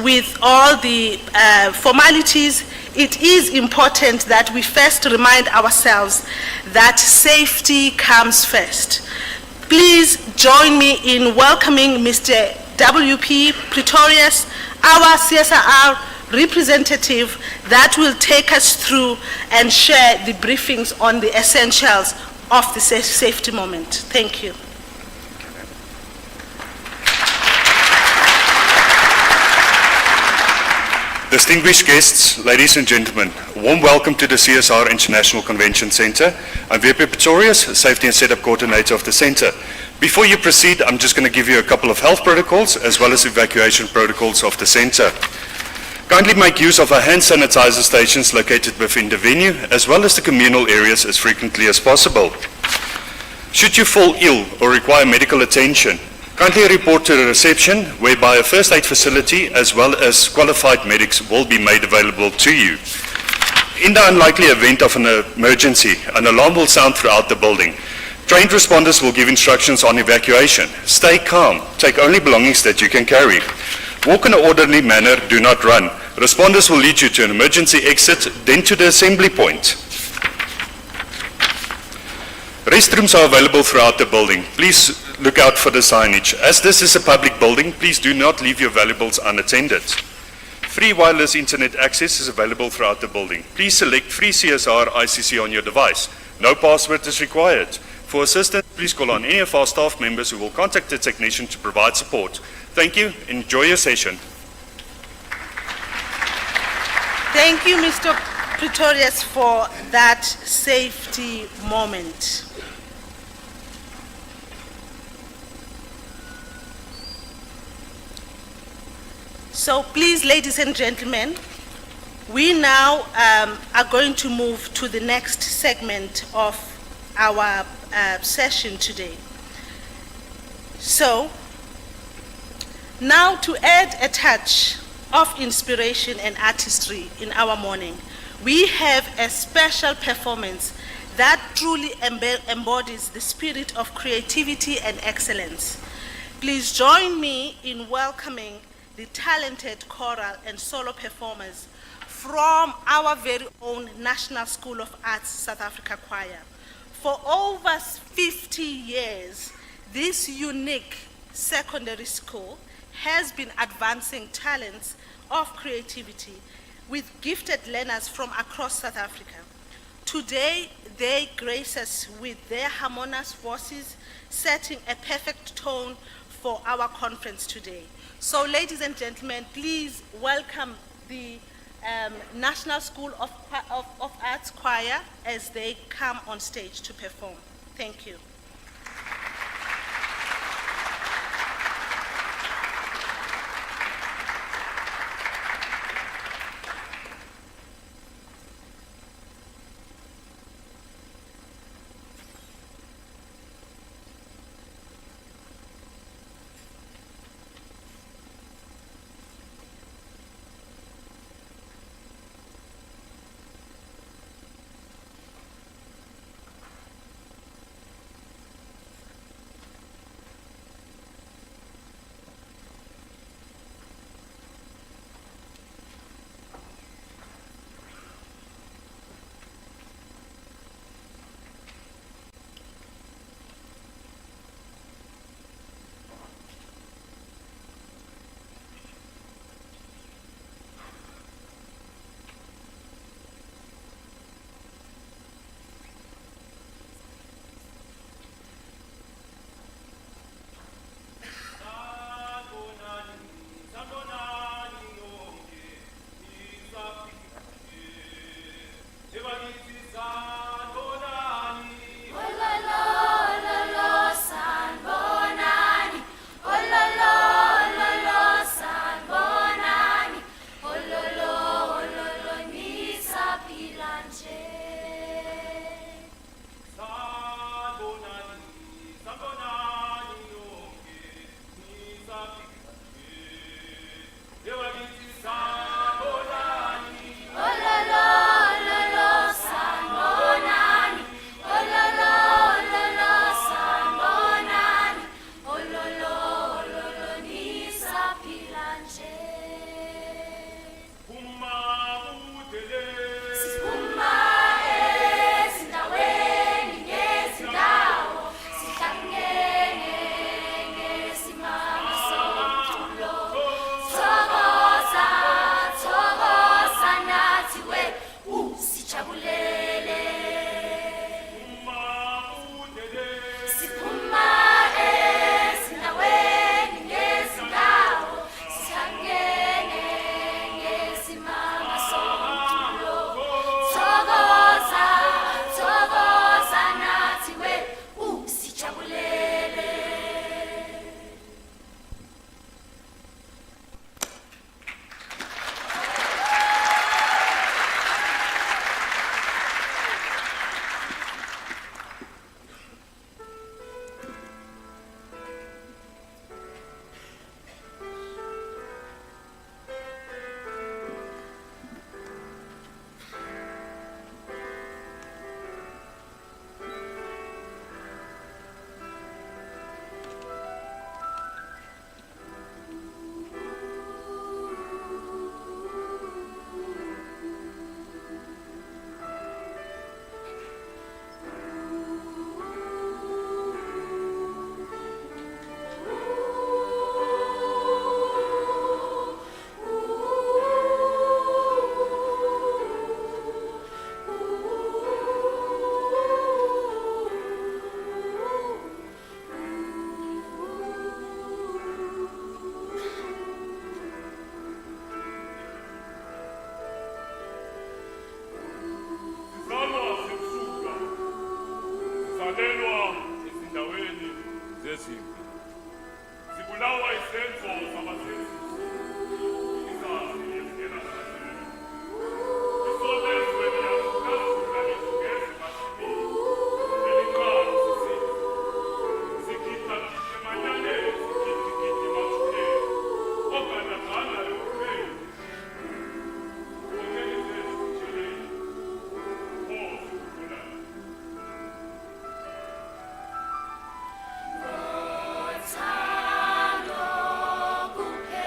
with all the formalities, it is important that we first remind ourselves that safety comes first. Please join me in welcoming Mr. W.P. Pretorius, our CSR representative that will take us through and share the briefings on the essentials of the safety moment. Thank you. Distinguished guests, ladies and gentlemen, a warm welcome to the CSR International Convention Center. I'm V.P. Pretorius, Safety and Setup Coordinator of the center. Before you proceed, I'm just going to give you a couple of health protocols as well as evacuation protocols of the center. Kindly make use of our hand sanitizer stations located within the venue as well as the communal areas as frequently as possible. Should you fall ill or require medical attention, kindly report to the reception, whereby a first aid facility as well as qualified medics will be made available to you. In the unlikely event of an emergency, an alarm will sound throughout the building. Trained responders will give instructions on evacuation. Stay calm. Take only belongings that you can carry. Walk in an orderly manner. Do not run. Responders will lead you to an emergency exit, then to the assembly point. Restrooms are available throughout the building. Please look out for the signage. As this is a public building, please do not leave your valuables unattended. Free wireless internet access is available throughout the building. Please select free CSR ICC on your device. No password is required. For assistance, please call on any of our staff members who will contact the technician to provide support. Thank you. Enjoy your session. Thank you, Mr. Pretorius, for that safety moment. So please, ladies and gentlemen, we now are going to move to the next segment of our session today. So, now to add a touch of inspiration and artistry in our morning, we have a special performance that truly embodies the spirit of creativity and excellence. Please join me in welcoming the talented choral and solo performers from our very own National School of Arts South Africa Choir. For over 50 years, this unique secondary school has been advancing talents of creativity with gifted learners from across South Africa. Today, they grace us with their harmonious voices, setting a perfect tone for our conference today. So, ladies and gentlemen, please welcome the National School of Arts Choir as they come on stage to perform. Thank you. nawa isenzo sabasenzi izazi yezigena sabasenzi isonezwe niyakukazula nizugezi mashimi eliqalo sisizi zikita emanyane zikitikiti machune oganagana lekureni ongenizezi kucheleni ozi kukulana Thando kuphela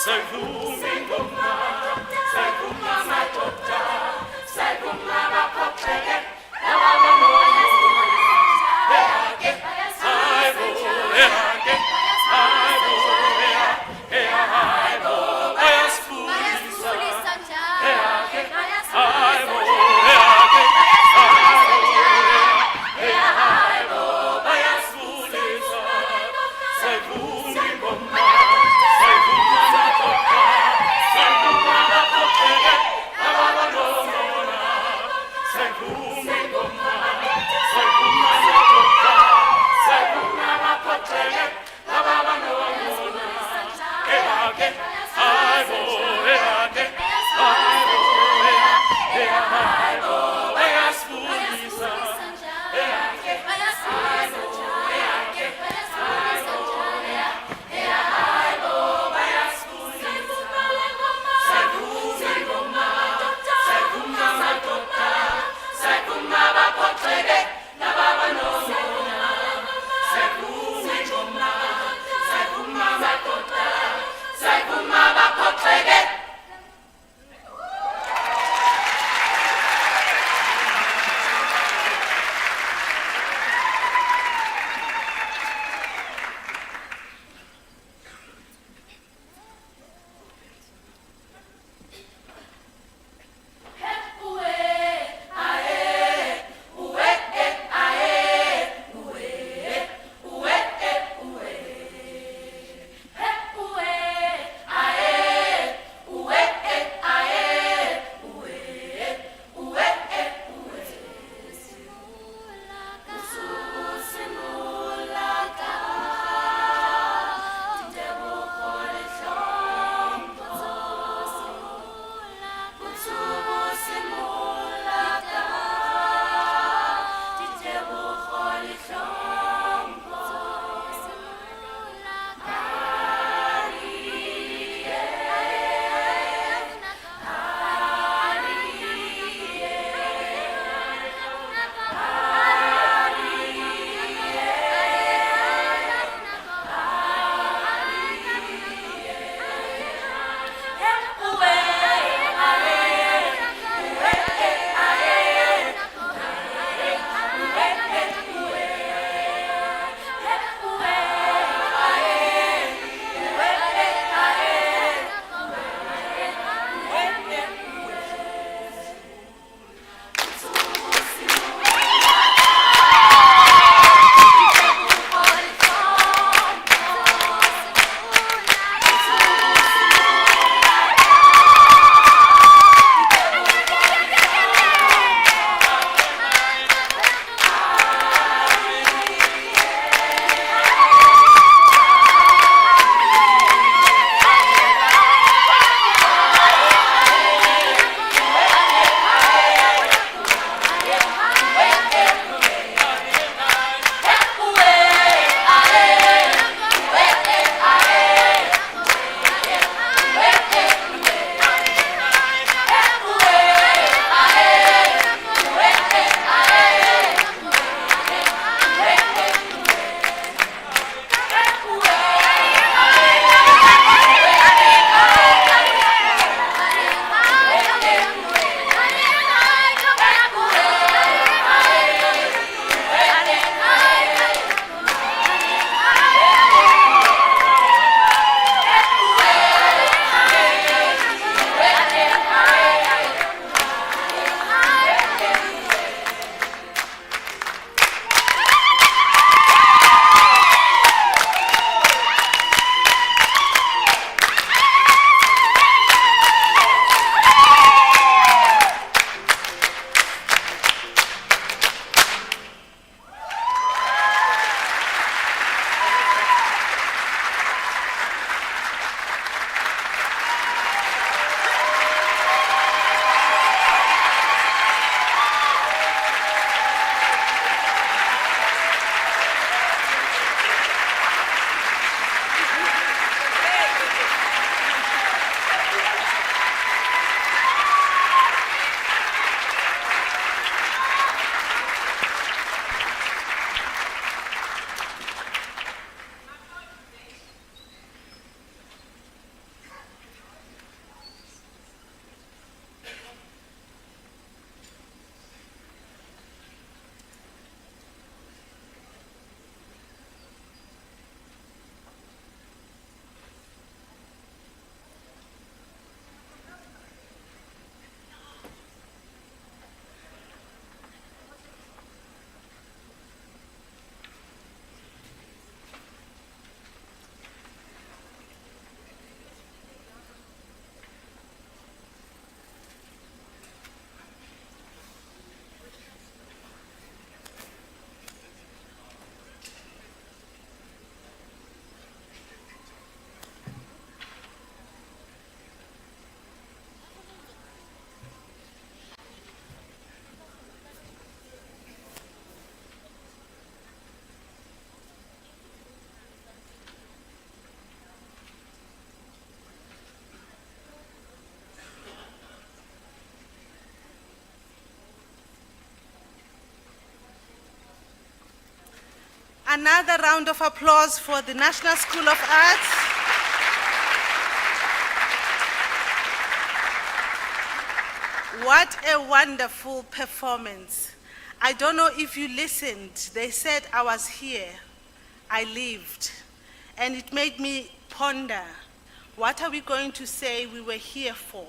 Sai Another round of applause for the National School of Arts. What a wonderful performance. I don't know if you listened. They said I was here, I lived, and it made me ponder, what are we going to say we were here for?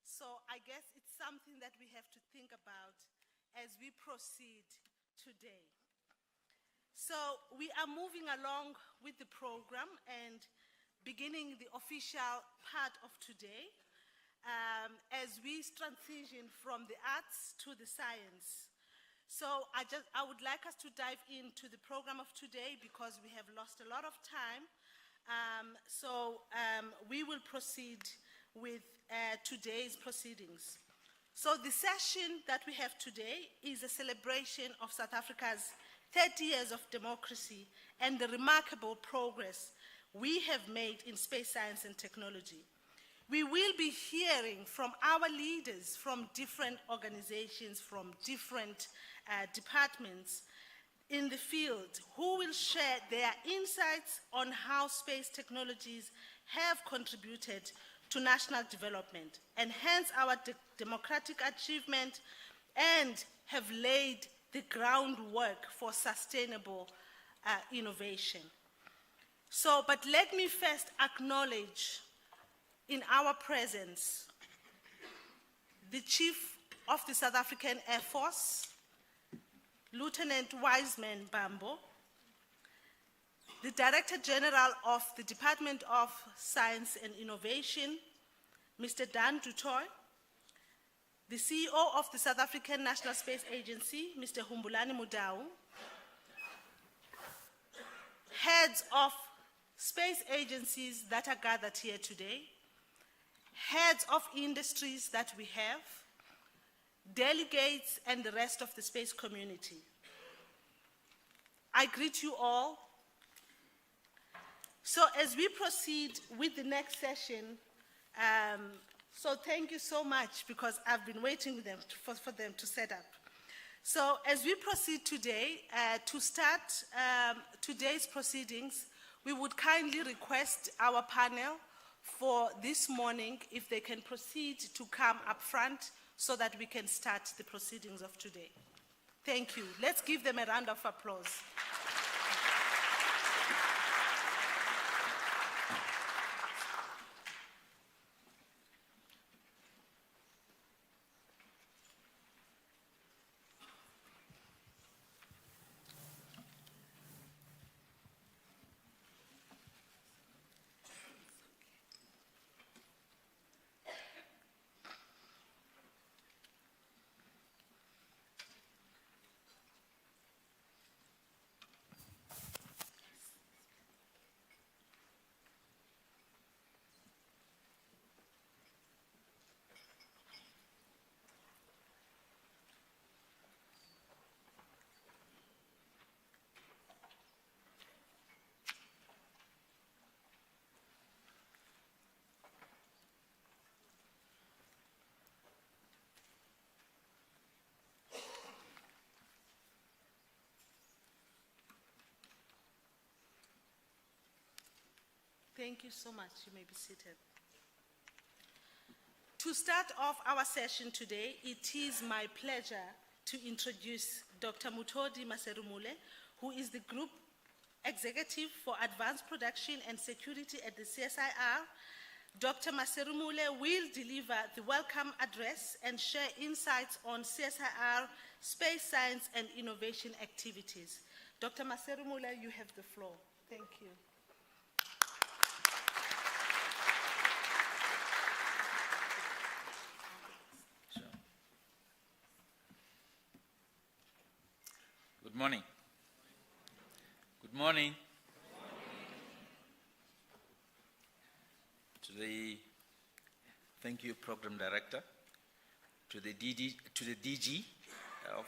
So I guess it's something that we have to think about as we proceed today. So we are moving along with the program and beginning the official part of today as we transition from the arts to the science. So I would like us to dive into the program of today because we have lost a lot of time. We will proceed with today's proceedings. So the session that we have today is a celebration of South Africa's 30 years of democracy and the remarkable progress we have made in space science and technology. We will be hearing from our leaders from different organizations, from different departments in the field, who will share their insights on how space technologies have contributed to national development, enhance our democratic achievement, and have laid the groundwork for sustainable innovation. But let me first acknowledge in our presence the Chief of the South African Air Force, Lieutenant Wiseman Bambo, the Director General of the Department of Science and Innovation, Mr. Dan du Toit, the CEO of the South African National Space Agency, Mr. Humbulani Mudau, heads of space agencies that are gathered here today, heads of industries that we have, delegates, and the rest of the space community. I greet you all. So as we proceed with the next session, so thank you so much because I've been waiting with them for them to set up. So as we proceed today, to start today's proceedings, we would kindly request our panel for this morning, if they can proceed to come up front so that we can start the proceedings of today. Thank you. Let's give them a round of applause. Thank you so much. You may be seated. To start off our session today, it is my pleasure to introduce Dr. Muthodi Maserumule, who is the Group Executive for Advanced Production and Security at the CSIR. Dr. Maserumule will deliver the welcome address and share insights on CSIR space science and innovation activities. Dr. Maserumule, you have the floor. Thank you. Good morning. Good morning. To the, thank you, Program Director, to the DG of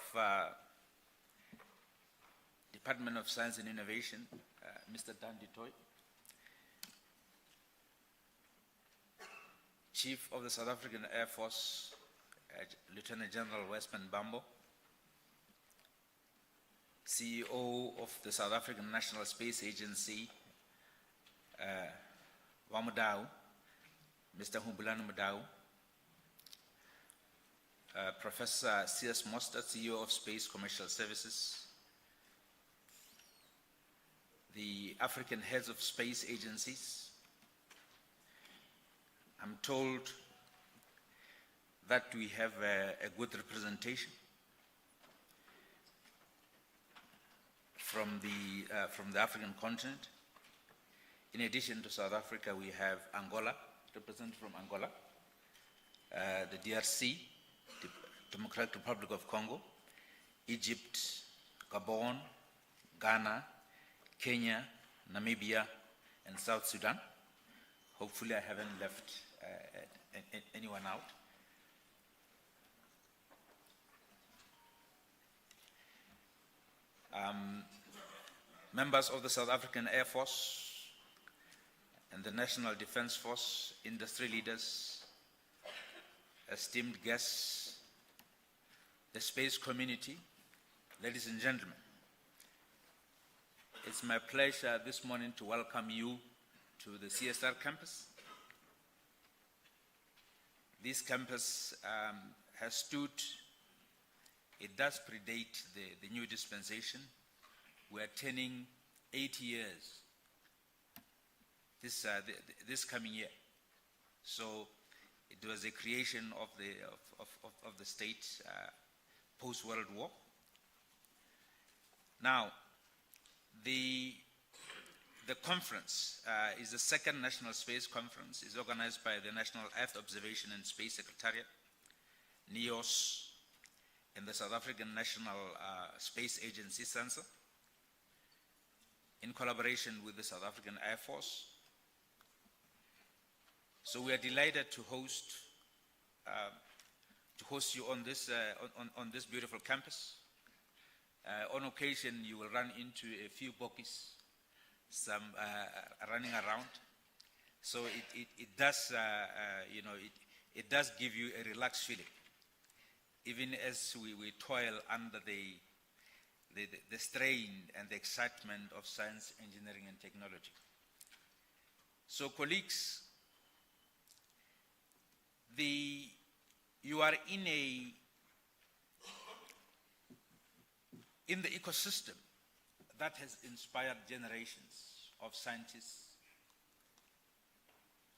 Department of Science and Innovation, Mr. Dan du Toit, Chief of the South African Air Force, Lieutenant General Wiseman Bambo, CEO of the South African National Space Agency, Wamudau, Mr. Humbulani Mudau, Professor C.S. Mostert, CEO of Space Commercial Services, the African heads of space agencies. I'm told that we have a good representation from the African continent. In addition to South Africa, we have Angola, represented from Angola, the DRC, the Democratic Republic of Congo, Egypt, Gabon, Ghana, Kenya, Namibia, and South Sudan. Hopefully I haven't left anyone out. Members of the South African Air Force and the National Defense Force, industry leaders, esteemed guests, the space community, ladies and gentlemen, it's my pleasure this morning to welcome you to the CSR campus. This campus has stood, it does predate the new dispensation. We are turning 8 years this coming year. So it was a creation of the state post-World War. Now, the conference is the second National Space Conference. It's organized by the National Earth Observation and Space Secretariat, NEOS, and the South African National Space Agency, SANSA, in collaboration with the South African Air Force. So we are delighted to host you on this beautiful campus. On occasion, you will run into a few bokkies, some running around. So it does, it does give you a relaxed feeling, even as we toil under the strain and the excitement of science, engineering, and technology. So, colleagues, you are in the ecosystem that has inspired generations of scientists,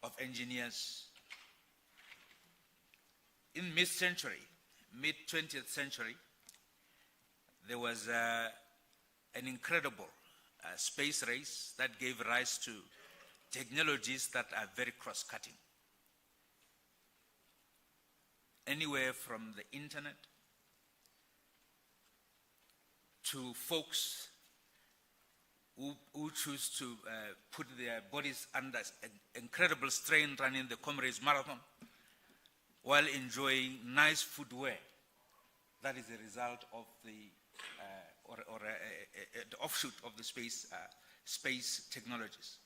of engineers. In mid-century, mid-20th century, there was an incredible space race that gave rise to technologies that are very cross-cutting. Anywhere from the internet to folks who choose to put their bodies under incredible strain running the Comrades Marathon while enjoying nice footwear. That is a result of the offshoot of the space technologies.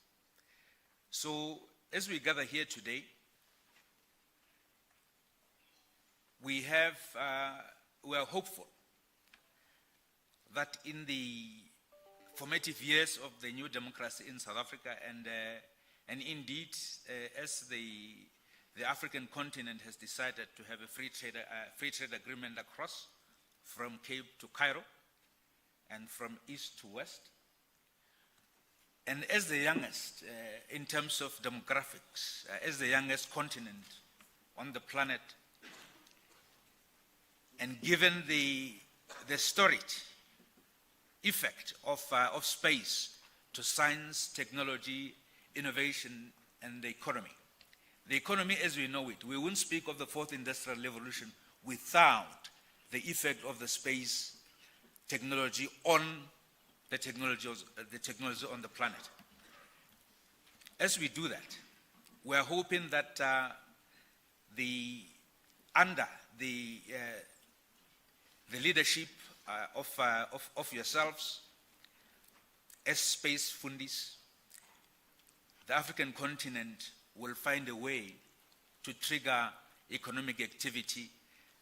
So as we gather here today, we are hopeful that in the formative years of the new democracy in South Africa, and indeed as the African continent has decided to have a free trade agreement across from Cape to Cairo and from east to west, and as the youngest in terms of demographics, as the youngest continent on the planet, and given the storied effect of space to science, technology, innovation, and the economy. The economy as we know it, we wouldn't speak of the fourth industrial revolution without the effect of the space technology on the technology on the planet. As we do that, we are hoping that under the leadership of yourselves as space fundis, the African continent will find a way to trigger economic activity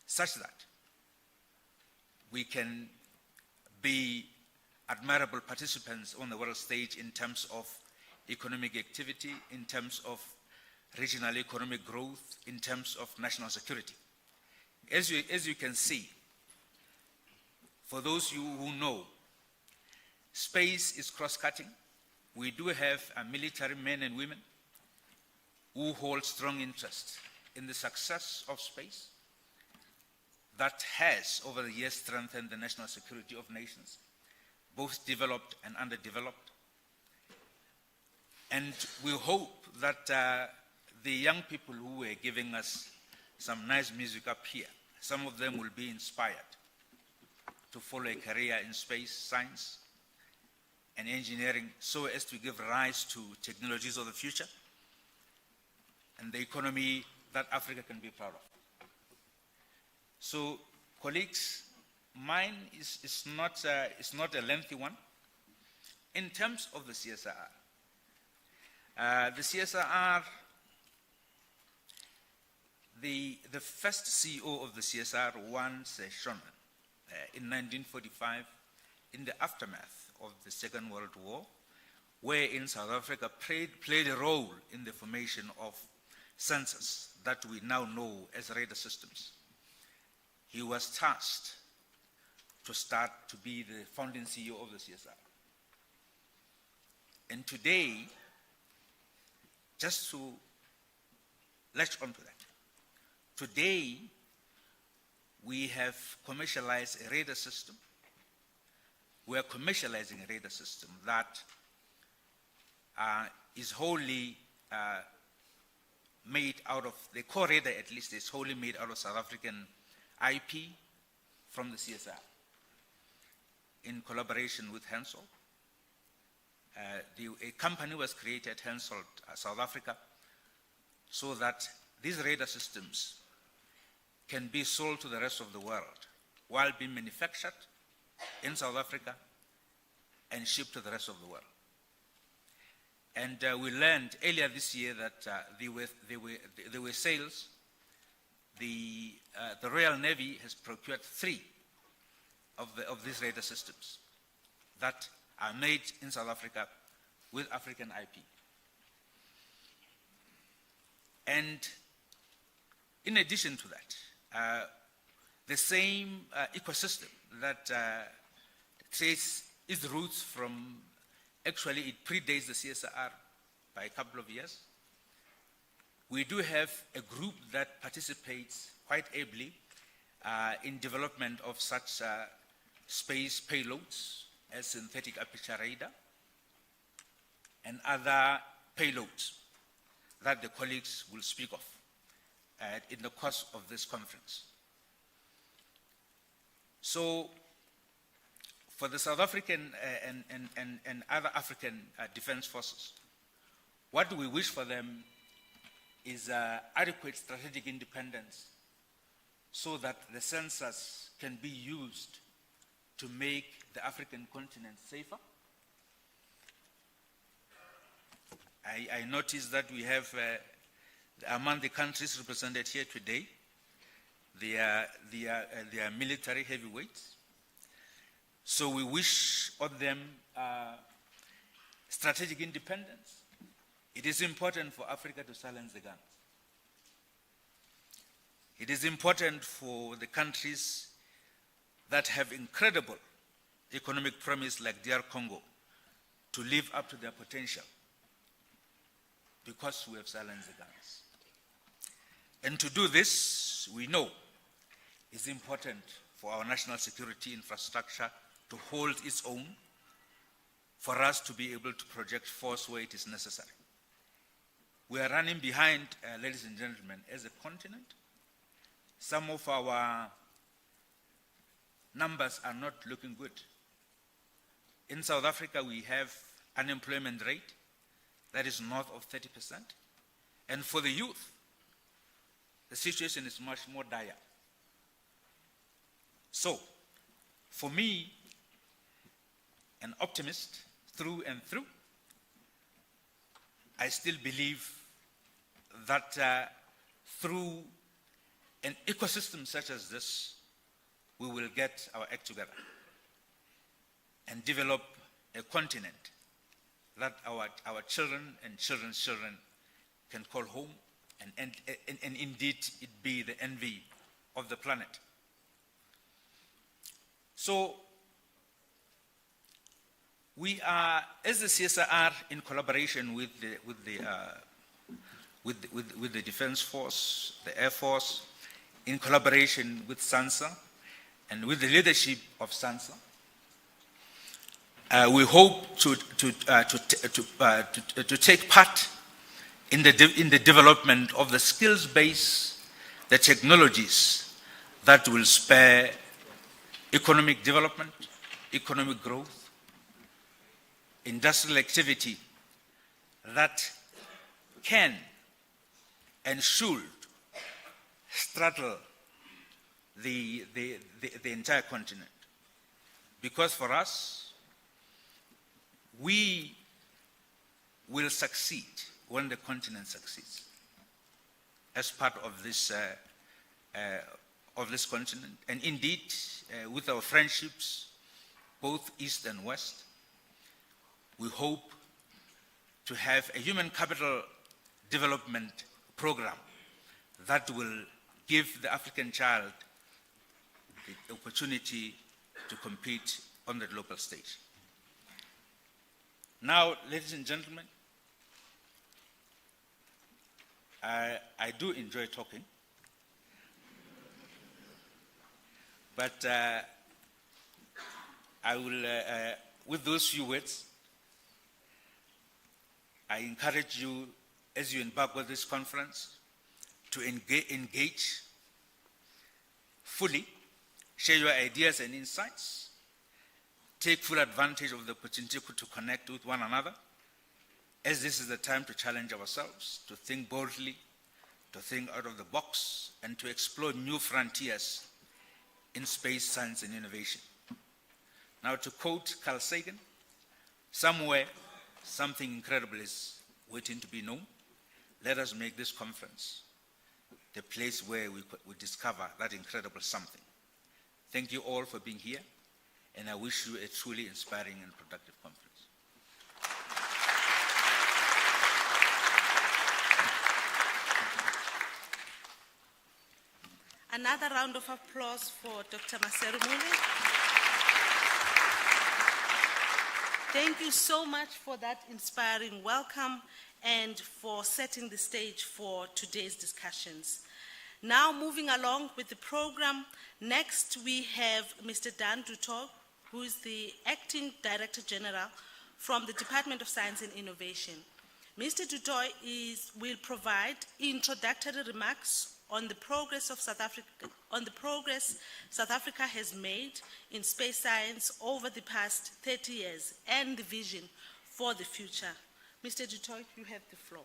such that we can be admirable participants on the world stage in terms of economic activity, in terms of regional economic growth, in terms of national security. As you can see, for those you who know, space is cross-cutting. We do have military men and women who hold strong interest in the success of space that has, over the years, strengthened the national security of nations, both developed and underdeveloped. And we hope that the young people who were giving us some nice music up here, some of them will be inspired to follow a career in space science and engineering so as to give rise to technologies of the future and the economy that Africa can be proud of. So, colleagues, mine is not a lengthy one. In terms of the CSR, the first CEO of the CSR, Wan Se-shon, in 1945, in the aftermath of the Second World War, wherein South Africa played a role in the formation of sensors that we now know as radar systems. He was tasked to start to be the founding CEO of the CSR. And today, just to latch onto that, today we have commercialized a radar system. We are commercializing a radar system that is wholly made out of, the core radar at least is wholly made out of South African IP from the CSR in collaboration with Hensoldt. A company was created, Hensoldt South Africa, so that these radar systems can be sold to the rest of the world while being manufactured in South Africa and shipped to the rest of the world. And we learned earlier this year that there were sales. The Royal Navy has procured 3 of these radar systems that are made in South Africa with African IP. And in addition to that, the same ecosystem that traces its roots from, actually it predates the CSR by a couple of years. We do have a group that participates quite ably in development of such space payloads as synthetic aperture radar and other payloads that the colleagues will speak of in the course of this conference. So, for the South African and other African defense forces, what we wish for them is adequate strategic independence so that the sensors can be used to make the African continent safer. I noticed that we have, among the countries represented here today, they are military heavyweights. So we wish on them strategic independence. It is important for Africa to silence the guns. It is important for the countries that have incredible economic promise like DR Congo to live up to their potential because we have silenced the guns. And to do this, we know it's important for our national security infrastructure to hold its own, for us to be able to project force where it is necessary. We are running behind, ladies and gentlemen, as a continent. Some of our numbers are not looking good. In South Africa, we have unemployment rate that is north of 30%. And for the youth, the situation is much more dire. So, for me, an optimist through and through, I still believe that through an ecosystem such as this, we will get our act together. and develop a continent that our children and children's children can call home, and indeed it be the envy of the planet. So we are, as the CSR, in collaboration with the Defense Force, the Air Force, in collaboration with SANSA and with the leadership of SANSA, we hope to take part in the development of the skills base, the technologies that will spur economic development, economic growth, industrial activity that can and should straddle the entire continent. Because for us, we will succeed when the continent succeeds as part of this continent. And indeed, with our friendships, both East and West, we hope to have a human capital development program that will give the African child the opportunity to compete on the global stage. Now, ladies and gentlemen, I do enjoy talking, but I will, with those few words, I encourage you, as you embark on this conference, to engage fully, share your ideas and insights, take full advantage of the opportunity to connect with one another, as this is the time to challenge ourselves, to think boldly, to think out of the box, and to explore new frontiers in space, science, and innovation. Now, to quote Carl Sagan, somewhere something incredible is waiting to be known. Let us make this conference the place where we discover that incredible something. Thank you all for being here, and I wish you a truly inspiring and productive conference. Another round of applause for Dr. Maseru Mule. Thank you so much for that inspiring welcome and for setting the stage for today's discussions. Now, moving along with the program, next we have Mr. Dan Dutoit, who is the Acting Director General from the Department of Science and Innovation. Mr. Dutoit will provide introductory remarks on the progress of South Africa has made in space science over the past 30 years and the vision for the future. Mr. Dutoit, you have the floor.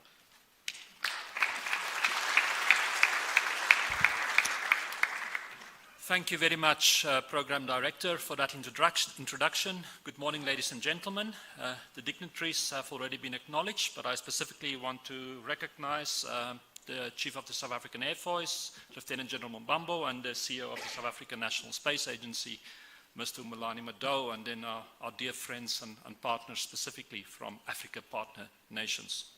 Thank you very much, Program Director, for that introduction. Good morning, ladies and gentlemen. The dignitaries have already been acknowledged, but I specifically want to recognize the Chief of the South African Air Force, Lieutenant General Mbambo, and the CEO of the South African National Space Agency, Mr. Umulani Madou, and then our dear friends and partners specifically from Africa partner nations.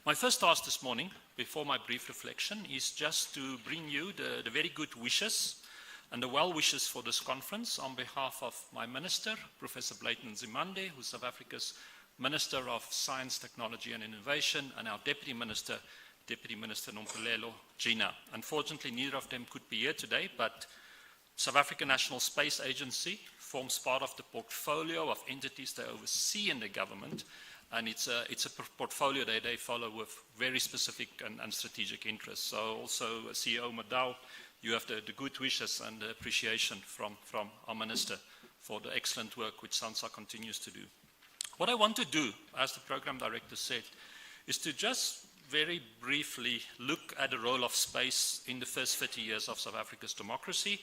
My first task this morning, before my brief reflection, is just to bring you the very good wishes and the well wishes for this conference on behalf of my Minister, Professor Blayton Nzimande, who's South Africa's Minister of Science, Technology and Innovation, and our Deputy Minister Nompolelo Gina. Unfortunately, neither of them could be here today, but South African National Space Agency forms part of the portfolio of entities they oversee in the government, and it's a portfolio that they follow with very specific and strategic interests. So also, CEO Madou, you have the good wishes and the appreciation from our Minister for the excellent work which SANSA continues to do. What I want to do, as the Program Director said, is to just very briefly look at the role of space in the first 30 years of South Africa's democracy,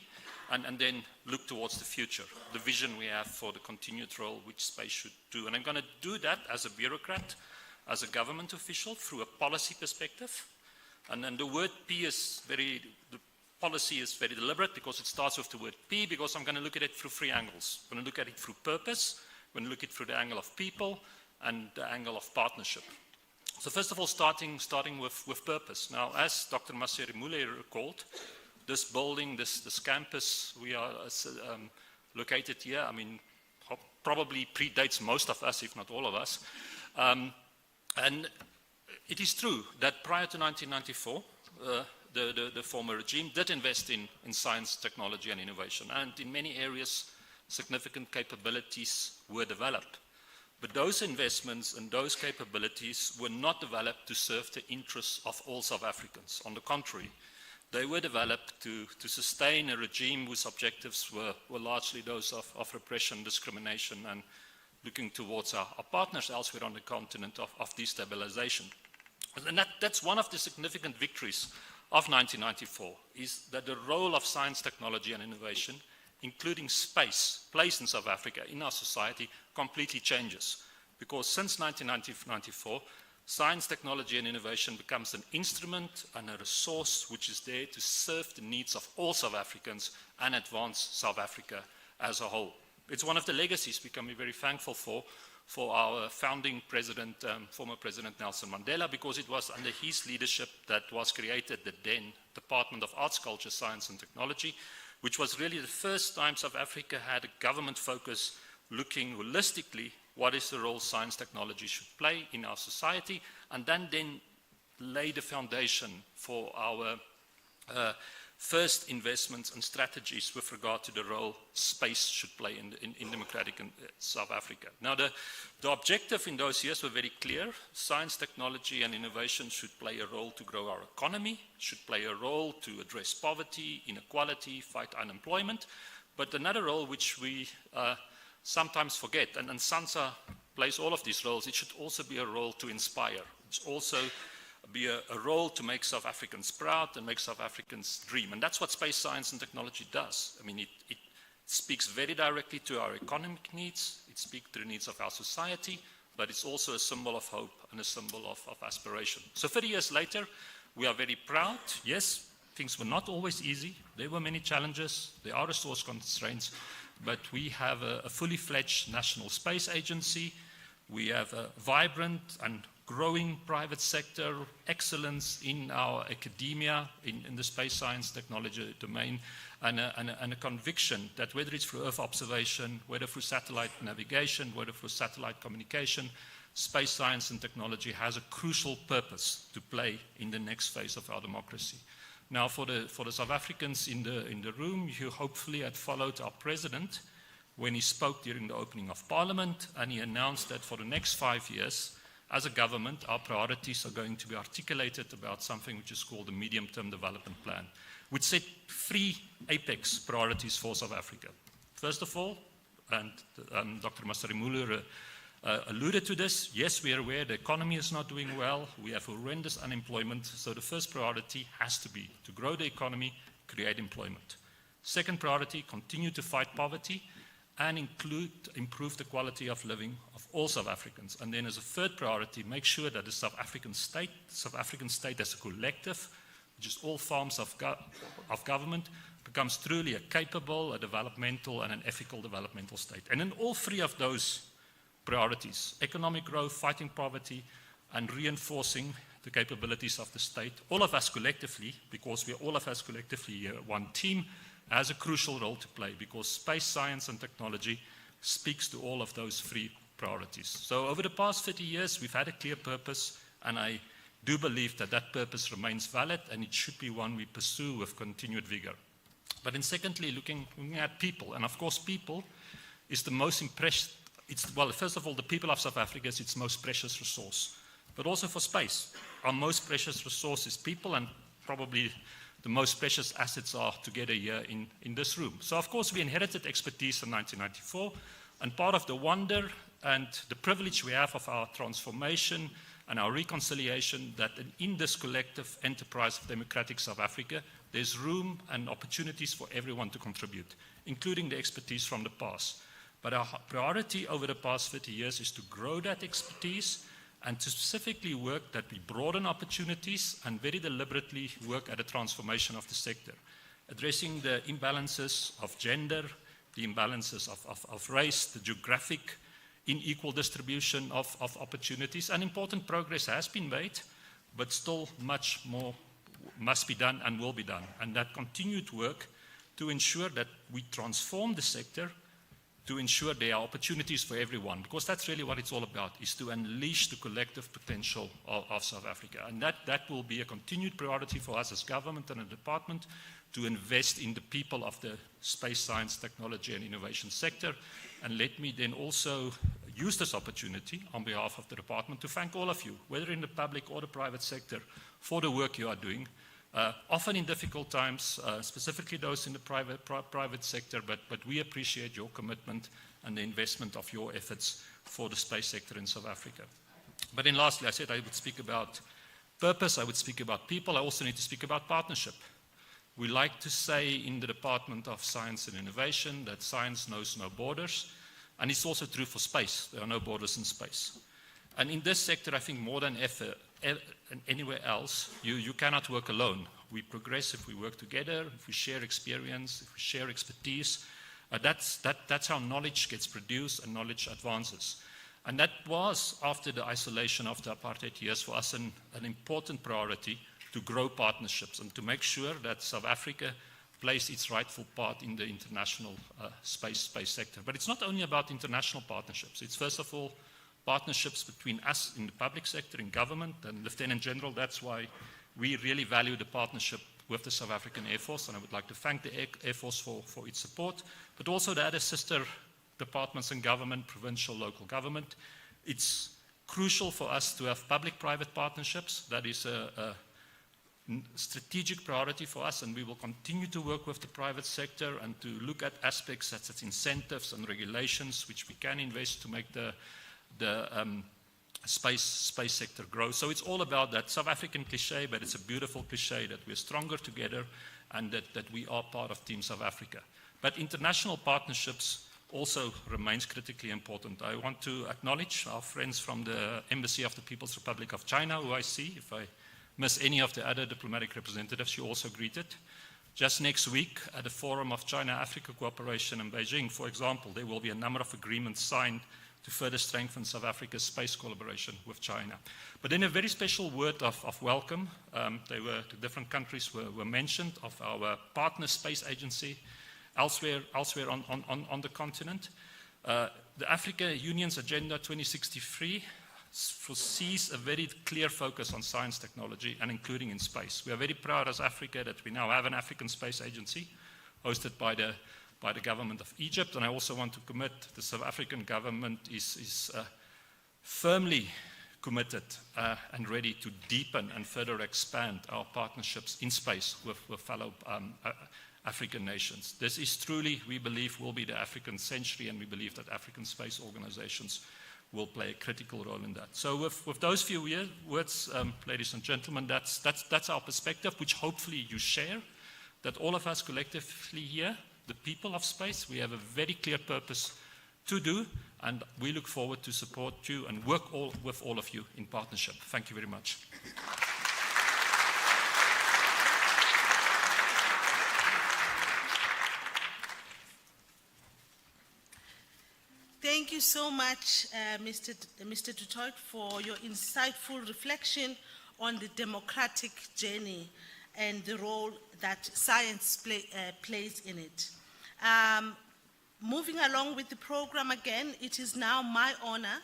and then look towards the future, the vision we have for the continued role which space should do. And I'm going to do that as a bureaucrat, as a government official, through a policy perspective. And then the word P is the policy is very deliberate because it starts with the word P, because I'm going to look at it through three angles. I'm going to look at it through purpose, I'm going to look at it through the angle of people, and the angle of partnership. So first of all, starting with purpose. Now, as Dr. Maserimule recalled, this building, this campus we are located here, I mean, probably predates most of us, if not all of us. And it is true that prior to 1994, the former regime did invest in science, technology, and innovation. And in many areas, significant capabilities were developed. But those investments and those capabilities were not developed to serve the interests of all South Africans. On the contrary, they were developed to sustain a regime whose objectives were largely those of repression, discrimination, and looking towards our partners elsewhere on the continent of destabilization. And that's one of the significant victories of 1994, is that the role of science, technology, and innovation, including space, placed in South Africa, in our society, completely changes. Because since 1994, science, technology, and innovation becomes an instrument and a resource which is there to serve the needs of all South Africans and advance South Africa as a whole. It's one of the legacies we can be very thankful for our founding president, former President Nelson Mandela, because it was under his leadership that was created the then Department of Arts, Culture, Science and Technology, which was really the first time South Africa had a government focus looking holistically what is the role science technology should play in our society, and then lay the foundation for our first investments and strategies with regard to the role space should play in democratic South Africa. Now, the objective in those years were very clear. Science, technology, and innovation should play a role to grow our economy, should play a role to address poverty, inequality, fight unemployment. But another role which we sometimes forget, and SANSA plays all of these roles, it should also be a role to inspire. It's also be a role to make South Africans proud and make South Africans dream. And that's what space science and technology does. I mean, it speaks very directly to our economic needs, it speaks to the needs of our society, but it's also a symbol of hope and a symbol of aspiration. So 30 years later, we are very proud. Yes, things were not always easy. There were many challenges. There are resource constraints, but we have a fully fledged national space agency. We have a vibrant and growing private sector, excellence in our academia, in the space science technology domain, and a conviction that whether it's through Earth observation, whether through satellite navigation, whether through satellite communication, space science and technology has a crucial purpose to play in the next phase of our democracy. Now, for the South Africans in the room, you hopefully had followed our president when he spoke during the opening of Parliament, and he announced that for the next 5 years, as a government, our priorities are going to be articulated about something which is called the Medium-Term Development Plan, which set 3 apex priorities for South Africa. First of all, and Dr. Maserimule alluded to this, yes, we are aware the economy is not doing well, we have horrendous unemployment, so the first priority has to be to grow the economy, create employment. Second priority, continue to fight poverty, and improve the quality of living of all South Africans. And then as a third priority, make sure that the South African state as a collective, which is all forms of government, becomes truly a capable, a developmental, and an ethical developmental state. And in all 3 of those priorities, economic growth, fighting poverty, and reinforcing the capabilities of the state, all of us collectively, because we all of us collectively one team, has a crucial role to play, because space science and technology speaks to all of those 3 priorities. So over the past 30 years, we've had a clear purpose, and I do believe that that purpose remains valid, and it should be one we pursue with continued vigor. But then secondly, looking at people, and of course people is the most first of all, the people of South Africa is its most precious resource, but also for space. Our most precious resource is people, and probably the most precious assets are together here in this room. So of course we inherited expertise in 1994, and part of the wonder and the privilege we have of our transformation and our reconciliation, that in this collective enterprise of democratic South Africa, there's room and opportunities for everyone to contribute, including the expertise from the past. But our priority over the past 30 years is to grow that expertise and to specifically work that we broaden opportunities and very deliberately work at a transformation of the sector. addressing the imbalances of gender, the imbalances of race, the geographic unequal distribution of opportunities. And important progress has been made, but still much more must be done and will be done. And that continued work to ensure that we transform the sector to ensure there are opportunities for everyone, because that's really what it's all about, is to unleash the collective potential of South Africa. And that will be a continued priority for us as government and a department to invest in the people of the space science, technology and innovation sector. And let me then also use this opportunity on behalf of the department to thank all of you, whether in the public or the private sector, for the work you are doing. Often in difficult times, specifically those in the private sector, but we appreciate your commitment and the investment of your efforts for the space sector in South Africa. But then lastly, I said I would speak about purpose, I would speak about people, I also need to speak about partnership. We like to say in the Department of Science and Innovation that science knows no borders, and it's also true for space. There are no borders in space. And in this sector, I think more than ever, anywhere else, you cannot work alone. We progress if we work together, if we share experience, if we share expertise. That's how knowledge gets produced and knowledge advances. And that was, after the isolation of the apartheid years, for us an important priority to grow partnerships and to make sure that South Africa plays its rightful part in the international space sector. But it's not only about international partnerships. It's first of all partnerships between us in the public sector, in government, and Lieutenant General. That's why we really value the partnership with the South African Air Force, and I would like to thank the Air Force for its support, but also the other sister departments in government, provincial, local government. It's crucial for us to have public-private partnerships. That is a strategic priority for us, and we will continue to work with the private sector and to look at aspects such as incentives and regulations which we can invest to make the space sector grow. So it's all about that South African cliche, but it's a beautiful cliche that we're stronger together and that we are part of Team South Africa. But international partnerships also remains critically important. I want to acknowledge our friends from the Embassy of the People's Republic of China, who I see. If I miss any of the other diplomatic representatives, you also greeted. Just next week at the Forum of China-Africa Cooperation in Beijing, for example, there will be a number of agreements signed to further strengthen South Africa's space collaboration with China. But then a very special word of welcome. The different countries were mentioned, of our partner space agency elsewhere on the continent. The Africa Union's Agenda 2063 foresees a very clear focus on science, technology, and including in space. We are very proud as Africa that we now have an African space agency hosted by the government of Egypt, and I also want to commit the South African government is firmly committed and ready to deepen and further expand our partnerships in space with fellow African nations. This is truly, we believe, will be the African century, and we believe that African space organizations will play a critical role in that. So with those few words, ladies and gentlemen, that's our perspective, which hopefully you share, that all of us collectively here, the people of space, we have a very clear purpose to do, and we look forward to support you and work with all of you in partnership. Thank you very much. Thank you so much, Mr. du Toit, for your insightful reflection on the democratic journey and the role that science plays in it. Moving along with the program again, it is now my honor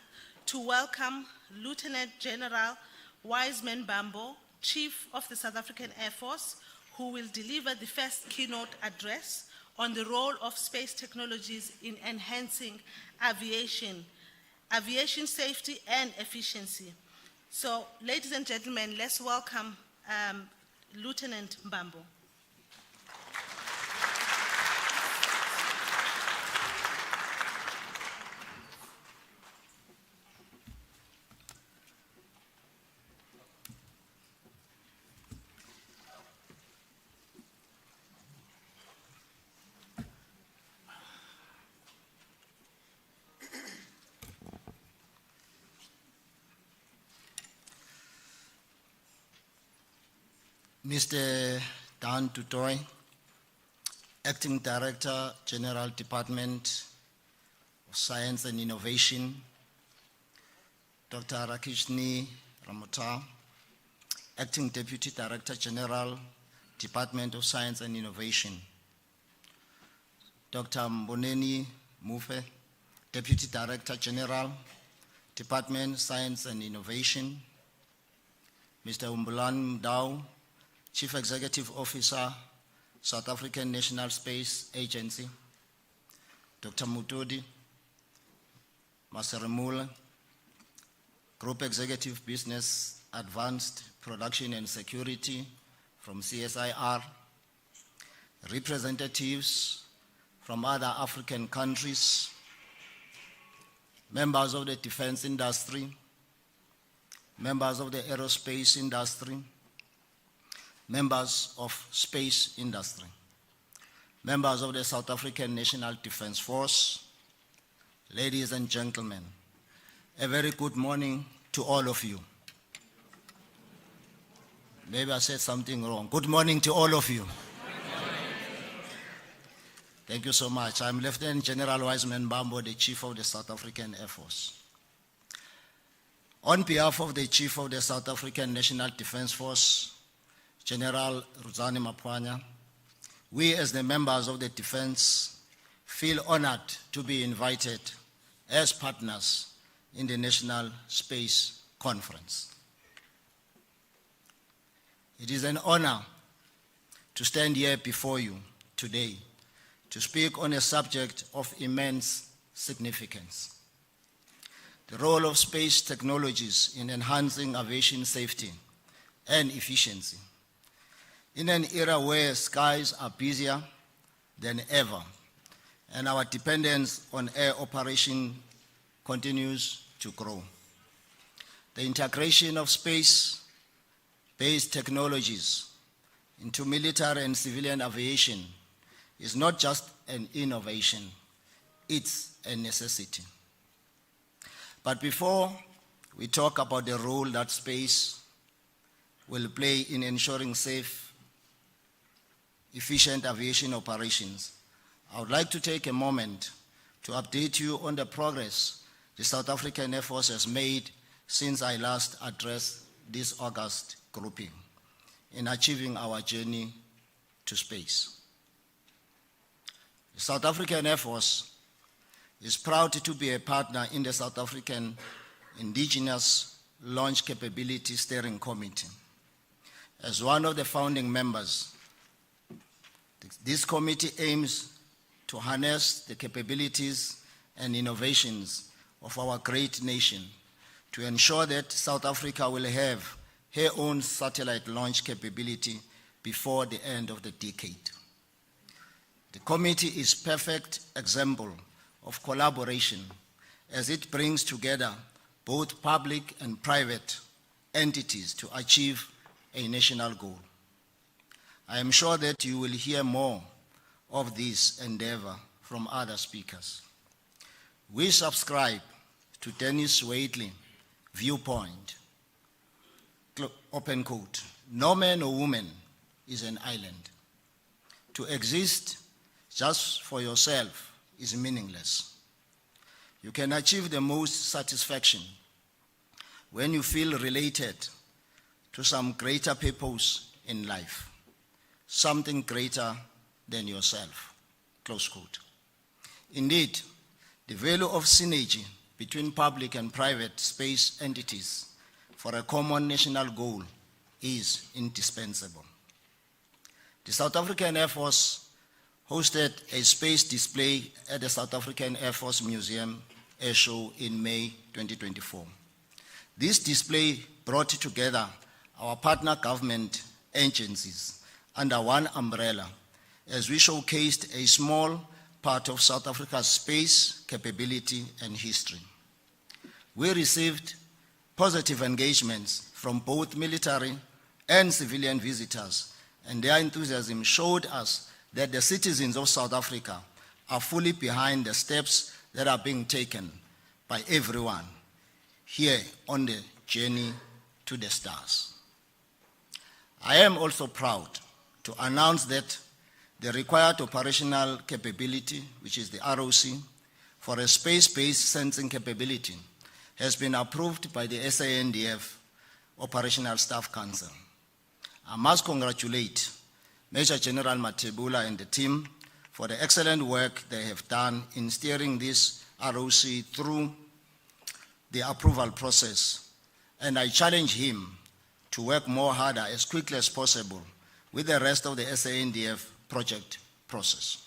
to welcome Lieutenant General Wiseman Bambo, Chief of the South African Air Force, who will deliver the first keynote address on the role of space technologies in enhancing aviation safety and efficiency. So, ladies and gentlemen, let's welcome Lieutenant Bambo. Mr. Dan du Toit, Acting Director, General Department of Science and Innovation, Dr. Rakishni Ramota, Acting Deputy Director General, Department of Science and Innovation, Dr. Mboneni Mufe, Deputy Director General, Department Science and Innovation, Mr. Umbulan Mdau, Chief Executive Officer, South African National Space Agency, Dr. Mutodi Maseremula, Group Executive Business Advanced Production and Security from CSIR, representatives from other African countries, members of the defense industry, members of the aerospace industry, members of space industry, members of the South African National Defence Force, ladies and gentlemen, a very good morning to all of you. Maybe I said something wrong. Good morning to all of you. Thank you so much. I'm Lieutenant General Wiseman Bambo, the Chief of the South African Air Force. On behalf of the Chief of the South African National Defence Force, General Ruzani Mapwanya, we as the members of the defense feel honored to be invited as partners in the National Space Conference. It is an honor to stand here before you today to speak on a subject of immense significance: the role of space technologies in enhancing aviation safety and efficiency in an era where skies are busier than ever and our dependence on air operation continues to grow. The integration of space-based technologies into military and civilian aviation is not just an innovation, it's a necessity. But before we talk about the role that space will play in ensuring safe, efficient aviation operations, I would like to take a moment to update you on the progress the South African Air Force has made since I last addressed this August grouping in achieving our journey to space. The South African Air Force is proud to be a partner in the South African Indigenous Launch Capability Steering Committee. As one of the founding members, this committee aims to harness the capabilities and innovations of our great nation to ensure that South Africa will have her own satellite launch capability before the end of the decade. The committee is a perfect example of collaboration as it brings together both public and private entities to achieve a national goal. I am sure that you will hear more of this endeavor from other speakers. We subscribe to Dennis Waitley's viewpoint, open quote, "No man or woman is an island. To exist just for yourself is meaningless. You can achieve the most satisfaction when you feel related to some greater purpose in life, something greater than yourself," close quote. Indeed, the value of synergy between public and private space entities for a common national goal is indispensable. The South African Air Force hosted a space display at the South African Air Force Museum Air Show in May 2024. This display brought together our partner government agencies under one umbrella as we showcased a small part of South Africa's space capability and history. We received positive engagements from both military and civilian visitors, and their enthusiasm showed us that the citizens of South Africa are fully behind the steps that are being taken by everyone here on the journey to the stars. I am also proud to announce that the required operational capability, which is the ROC, for a space-based sensing capability has been approved by the SANDF Operational Staff Council. I must congratulate Major General Matebula and the team for the excellent work they have done in steering this ROC through the approval process, and I challenge him to work more harder as quickly as possible with the rest of the SANDF project process.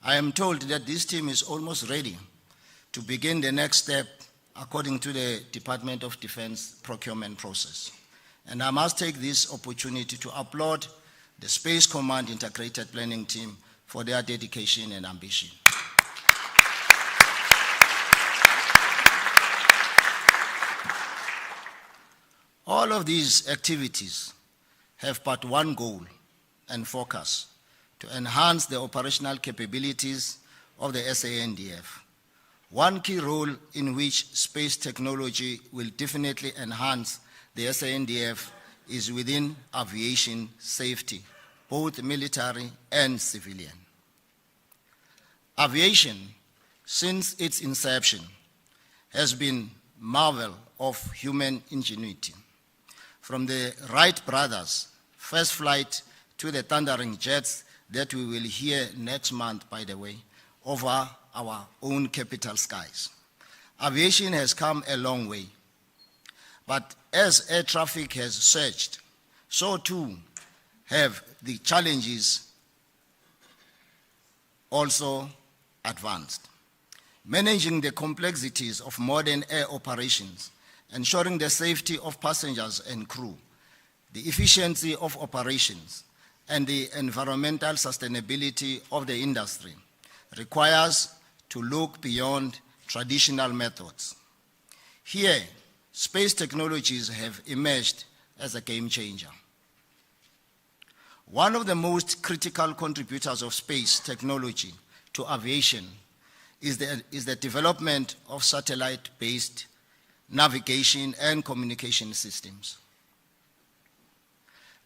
I am told that this team is almost ready to begin the next step according to the Department of Defense procurement process. And I must take this opportunity to applaud the Space Command Integrated Planning Team for their dedication and ambition. All of these activities have but one goal and focus: to enhance the operational capabilities of the SANDF. One key role in which space technology will definitely enhance the SANDF is within aviation safety, both military and civilian. Aviation, since its inception, has been a marvel of human ingenuity. From the Wright brothers' first flight to the thundering jets that we will hear next month, by the way, over our own capital skies. Aviation has come a long way. But as air traffic has surged, so too have the challenges also advanced. Managing the complexities of modern air operations, ensuring the safety of passengers and crew, the efficiency of operations, and the environmental sustainability of the industry requires to look beyond traditional methods. Here, space technologies have emerged as a game changer. One of the most critical contributors of space technology to aviation is the development of satellite-based navigation and communication systems.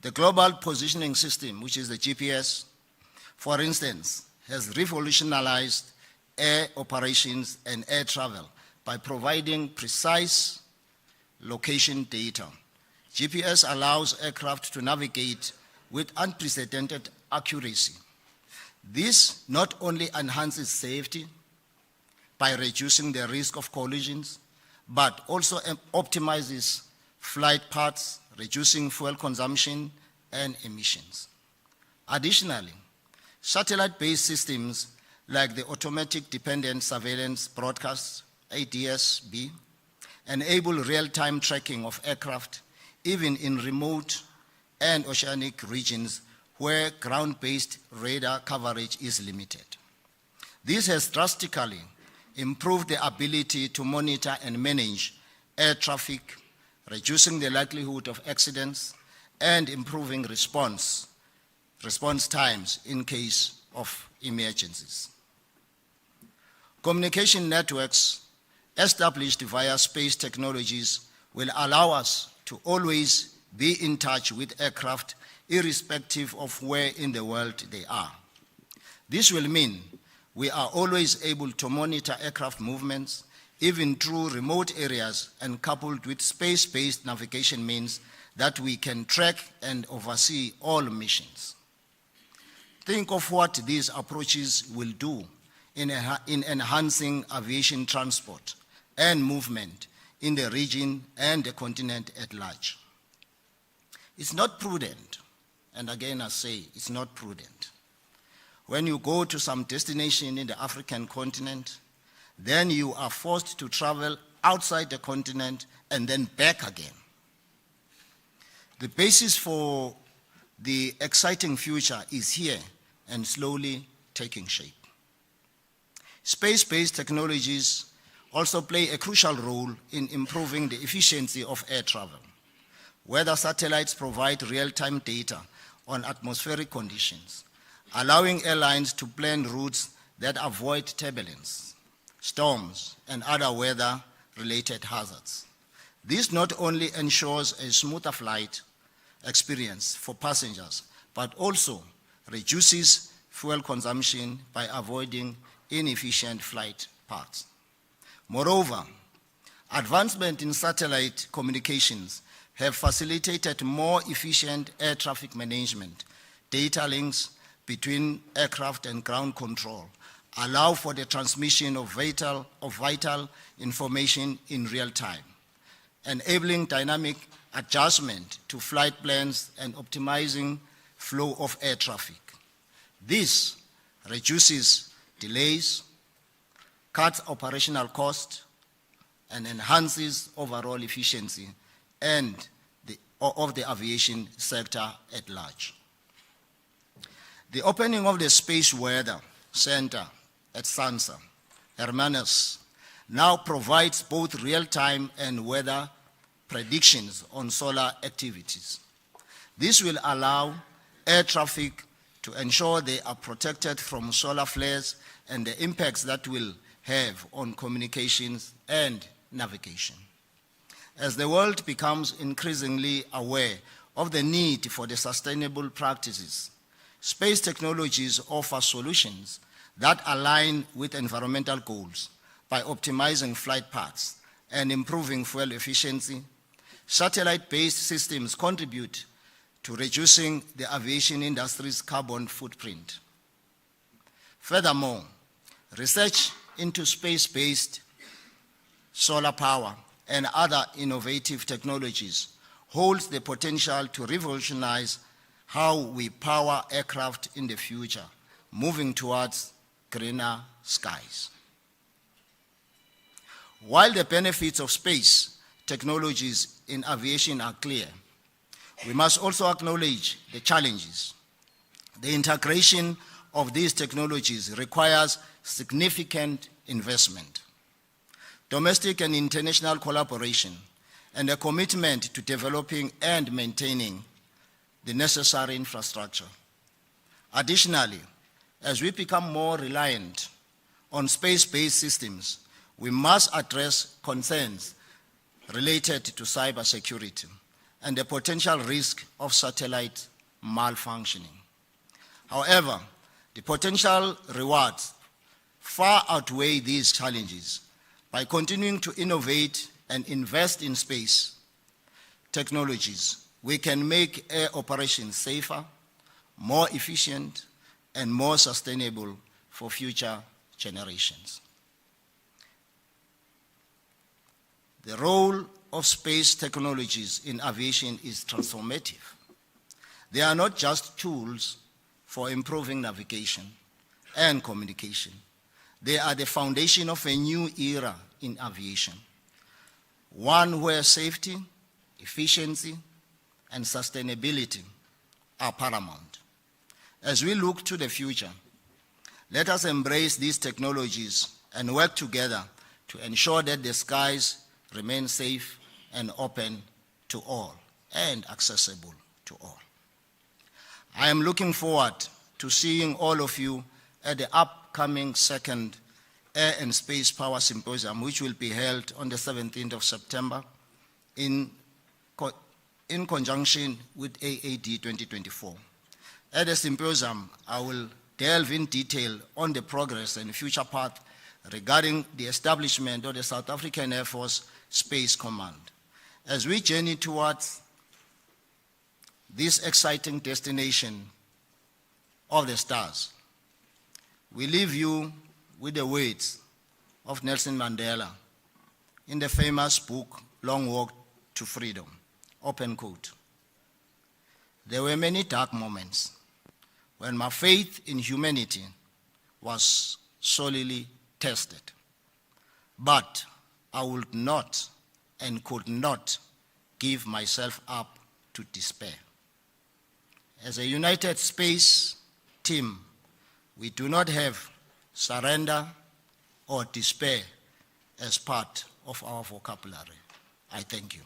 The Global Positioning System, which is the GPS, for instance, has revolutionized air operations and air travel by providing precise location data. GPS allows aircraft to navigate with unprecedented accuracy. This not only enhances safety by reducing the risk of collisions, but also optimizes flight paths, reducing fuel consumption and emissions. Additionally, satellite-based systems like the Automatic Dependent Surveillance Broadcast, ADS-B, enable real-time tracking of aircraft even in remote and oceanic regions where ground-based radar coverage is limited. This has drastically improved the ability to monitor and manage air traffic, reducing the likelihood of accidents and improving response times in case of emergencies. Communication networks established via space technologies will allow us to always be in touch with aircraft irrespective of where in the world they are. This will mean we are always able to monitor aircraft movements even through remote areas, and coupled with space-based navigation means that we can track and oversee all missions. Think of what these approaches will do in enhancing aviation transport and movement in the region and the continent at large. It's not prudent, and again I say it's not prudent. When you go to some destination in the African continent, then you are forced to travel outside the continent and then back again. The basis for the exciting future is here and slowly taking shape. Space-based technologies also play a crucial role in improving the efficiency of air travel. Weather satellites provide real-time data on atmospheric conditions, allowing airlines to plan routes that avoid turbulence, storms, and other weather-related hazards. This not only ensures a smoother flight experience for passengers, but also reduces fuel consumption by avoiding inefficient flight paths. Moreover, advancement in satellite communications have facilitated more efficient air traffic management. Data links between aircraft and ground control allow for the transmission of vital information in real time, enabling dynamic adjustment to flight plans and optimizing flow of air traffic. This reduces delays, cuts operational cost, and enhances overall efficiency of the aviation sector at large. The opening of the Space Weather Center at SANSA, Hermanus, now provides both real-time and weather predictions on solar activities. This will allow air traffic to ensure they are protected from solar flares and the impacts that will have on communications and navigation. As the world becomes increasingly aware of the need for the sustainable practices, space technologies offer solutions that align with environmental goals by optimizing flight paths and improving fuel efficiency. Satellite-based systems contribute to reducing the aviation industry's carbon footprint. Furthermore, research into space-based solar power and other innovative technologies holds the potential to revolutionize how we power aircraft in the future, moving towards greener skies. While the benefits of space technologies in aviation are clear, we must also acknowledge the challenges. The integration of these technologies requires significant investment, domestic and international collaboration, and a commitment to developing and maintaining the necessary infrastructure. Additionally, as we become more reliant on space-based systems, we must address concerns related to cybersecurity and the potential risk of satellite malfunctioning. However, the potential rewards far outweigh these challenges. By continuing to innovate and invest in space technologies, we can make air operations safer, more efficient, and more sustainable for future generations. The role of space technologies in aviation is transformative. They are not just tools for improving navigation and communication. They are the foundation of a new era in aviation, one where safety, efficiency, and sustainability are paramount. As we look to the future, let us embrace these technologies and work together to ensure that the skies remain safe and open to all and accessible to all. I am looking forward to seeing all of you at the upcoming second Air and Space Power Symposium, which will be held on the 17th of September in conjunction with AAD 2024. At the symposium, I will delve in detail on the progress and future path regarding the establishment of the South African Air Force Space Command. As we journey towards this exciting destination of the stars, we leave you with the words of Nelson Mandela in the famous book, Long Walk to Freedom, open quote. There were many dark moments when my faith in humanity was sorely tested, but I would not and could not give myself up to despair. As a united space team, we do not have surrender or despair as part of our vocabulary. I thank you.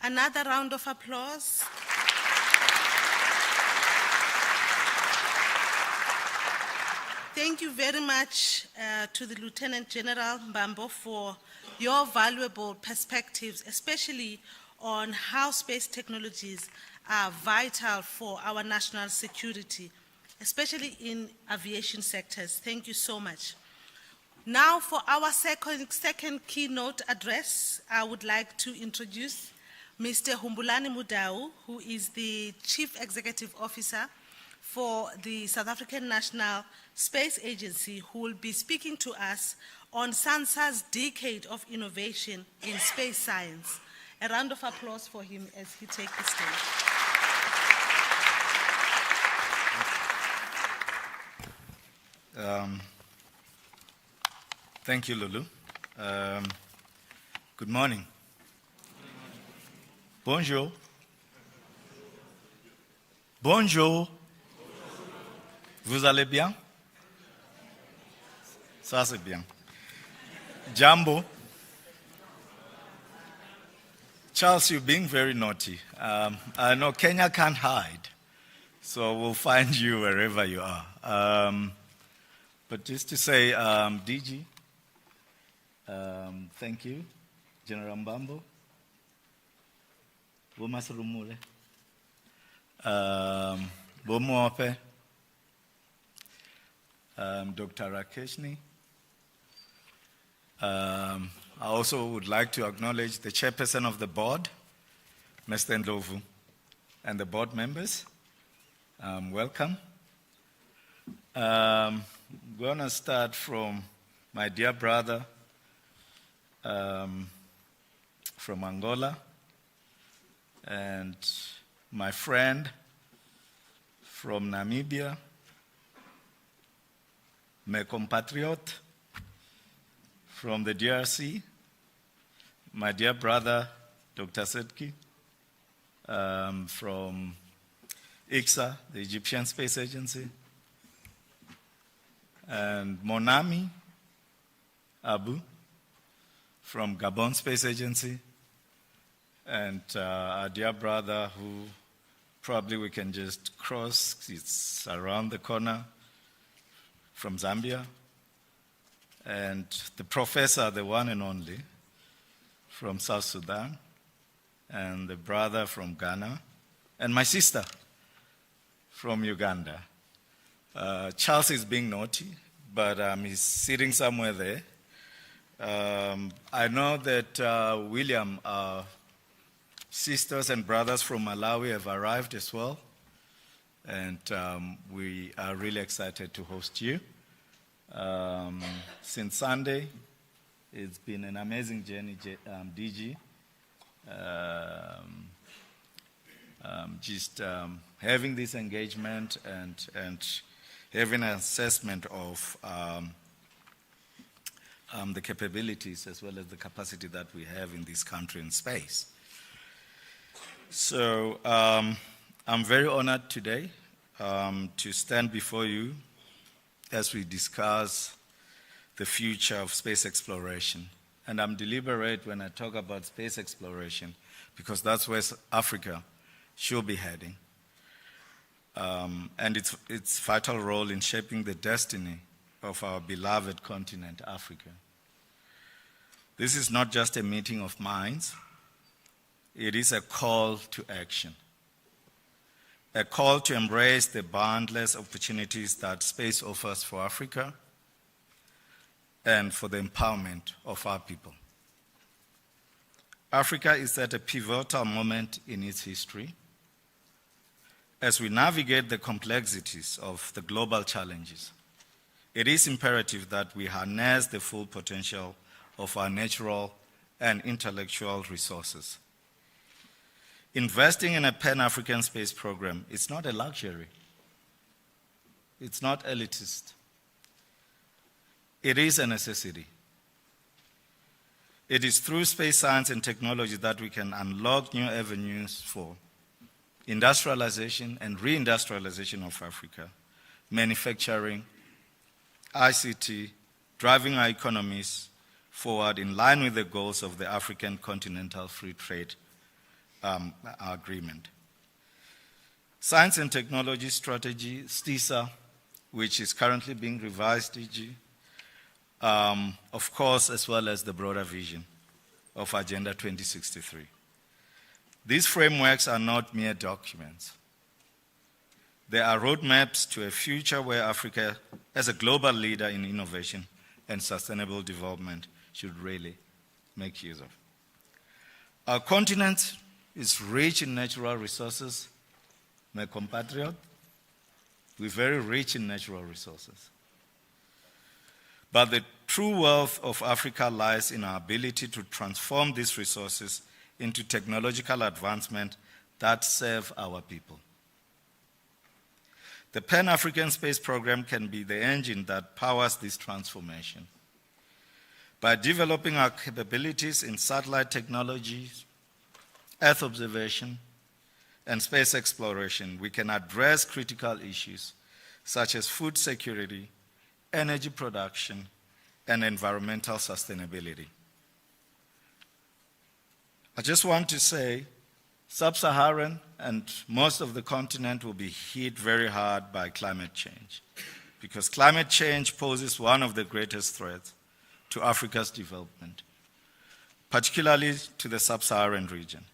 Another round of applause. Thank you very much to the Lieutenant General Mbambo for your valuable perspectives, especially on how space technologies are vital for our national security, especially in aviation sectors. Thank you so much. Now for our second keynote address, I would like to introduce Mr. Humbulani Mudau, who is the Chief Executive Officer for the South African National Space Agency, who will be speaking to us on SANSA's decade of innovation in space science. A round of applause for him as he takes the stage. Thank you, Lulu. Good morning. Bonjour. Bonjour. Vous allez bien? Ça c'est bien. Jambo. Charles, you're being very naughty. I know Kenya can't hide, so we'll find you wherever you are. But just to say, DG, thank you. General Mbambo. Bomasrumule. Bomope. Dr. Rakeshni. I also would like to acknowledge the chairperson of the board, Mr. Ndlovu, and the board members. Welcome. I'm going to start from my dear brother from Angola and my friend from Namibia, my compatriot from the DRC, my dear brother, Dr. Sedki, from ICSA, the Egyptian Space Agency, and Monami Abu from Gabon Space Agency, and our dear brother who probably we can just cross, it's around the corner, from Zambia, and the professor, the one and only, from South Sudan, and the brother from Ghana, and my sister from Uganda. Charles is being naughty, but he's sitting somewhere there. I know that William, sisters and brothers from Malawi have arrived as well, and we are really excited to host you. Since Sunday, it's been an amazing journey, DG. Having this engagement and having an assessment of the capabilities as well as the capacity that we have in this country in space. So I'm very honored today to stand before you as we discuss the future of space exploration. And I'm deliberate when I talk about space exploration because that's where Africa should be heading. And its vital role in shaping the destiny of our beloved continent, Africa. This is not just a meeting of minds, it is a call to action. A call to embrace the boundless opportunities that space offers for Africa and for the empowerment of our people. Africa is at a pivotal moment in its history. As we navigate the complexities of the global challenges, it is imperative that we harness the full potential of our natural and intellectual resources. Investing in a Pan-African space program is not a luxury. It's not elitist. It is a necessity. It is through space science and technology that we can unlock new avenues for industrialization and reindustrialization of Africa, manufacturing, ICT, driving our economies forward in line with the goals of the African Continental Free Trade Agreement. Science and Technology Strategy, STISA, which is currently being revised, DG, of course, as well as the broader vision of Agenda 2063. These frameworks are not mere documents. They are roadmaps to a future where Africa, as a global leader in innovation and sustainable development, should really make use of. Our continent is rich in natural resources. My compatriot, we're very rich in natural resources. But the true wealth of Africa lies in our ability to transform these resources into technological advancement that serve our people. The Pan-African Space Program can be the engine that powers this transformation. By developing our capabilities in satellite technologies, Earth observation, and space exploration, we can address critical issues such as food security, energy production, and environmental sustainability. I just want to say, Sub-Saharan and most of the continent will be hit very hard by climate change, because climate change poses one of the greatest threats to Africa's development, particularly to the Sub-Saharan region.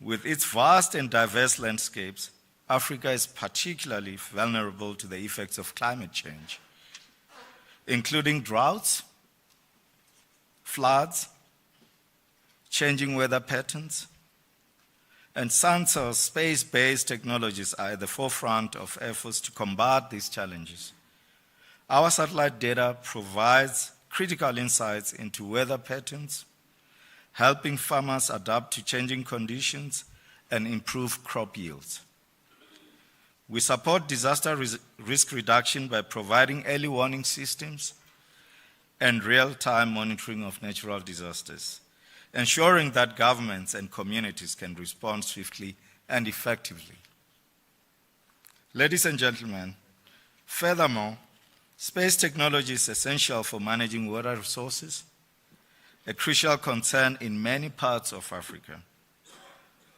With its vast and diverse landscapes, Africa is particularly vulnerable to the effects of climate change, including droughts, floods, changing weather patterns, and SANSA's space-based technologies are at the forefront of efforts to combat these challenges. Our satellite data provides critical insights into weather patterns, helping farmers adapt to changing conditions and improve crop yields. We support disaster risk reduction by providing early warning systems and real-time monitoring of natural disasters, ensuring that governments and communities can respond swiftly and effectively. Ladies and gentlemen, furthermore, space technology is essential for managing water resources, a crucial concern in many parts of Africa.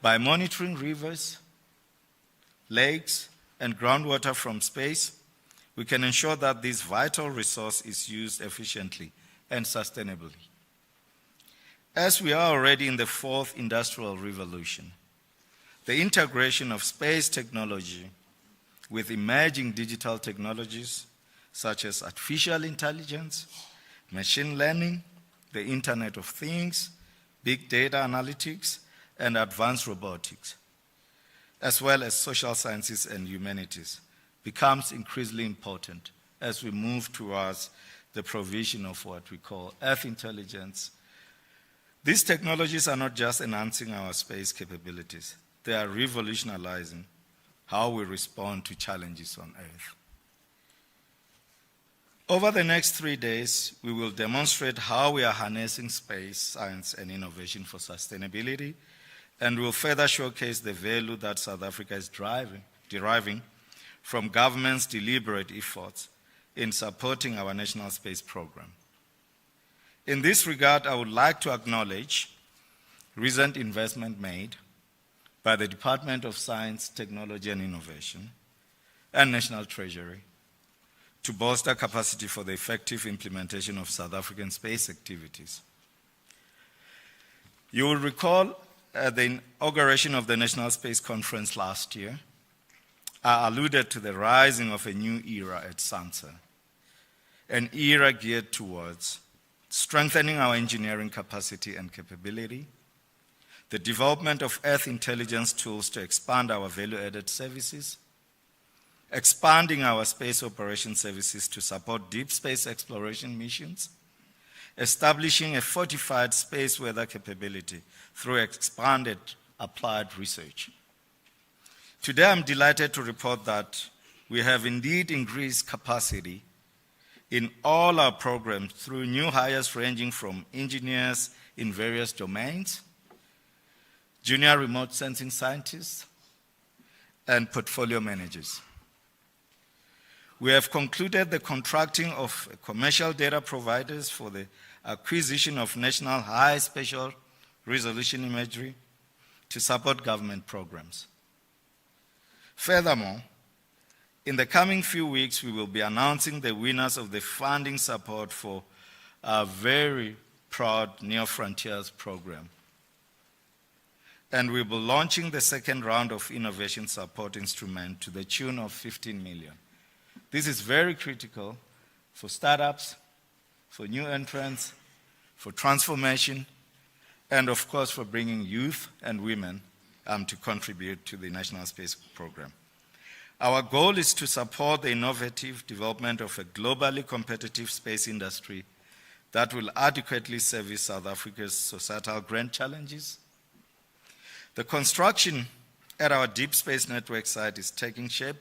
By monitoring rivers, lakes, and groundwater from space, we can ensure that this vital resource is used efficiently and sustainably. As we are already in the fourth industrial revolution, the integration of space technology with emerging digital technologies such as artificial intelligence, machine learning, the Internet of Things, big data analytics, and advanced robotics, as well as social sciences and humanities, becomes increasingly important as we move towards the provision of what we call Earth intelligence. These technologies are not just enhancing our space capabilities, they are revolutionizing how we respond to challenges on Earth. Over the next 3 days, we will demonstrate how we are harnessing space, science, and innovation for sustainability, and will further showcase the value that South Africa is deriving from government's deliberate efforts in supporting our national space program. In this regard, I would like to acknowledge recent investment made by the Department of Science, Technology and Innovation and National Treasury to bolster capacity for the effective implementation of South African space activities. You will recall at the inauguration of the National Space Conference last year, I alluded to the rising of a new era at SANSA, an era geared towards strengthening our engineering capacity and capability, the development of Earth intelligence tools to expand our value-added services, expanding our space operation services to support deep space exploration missions, establishing a fortified space weather capability through expanded applied research. Today, I'm delighted to report that we have indeed increased capacity in all our programs through new hires ranging from engineers in various domains, junior remote sensing scientists, and portfolio managers. We have concluded the contracting of commercial data providers for the acquisition of national high spatial resolution imagery to support government programs. Furthermore, in the coming few weeks, we will be announcing the winners of the funding support for our very proud Neo Frontiers program. And we'll be launching the second round of innovation support instrument to the tune of 15 million. This is very critical for startups, for new entrants, for transformation, and of course for bringing youth and women to contribute to the National Space Program. Our goal is to support the innovative development of a globally competitive space industry that will adequately service South Africa's societal grand challenges. The construction at our Deep Space Network site is taking shape,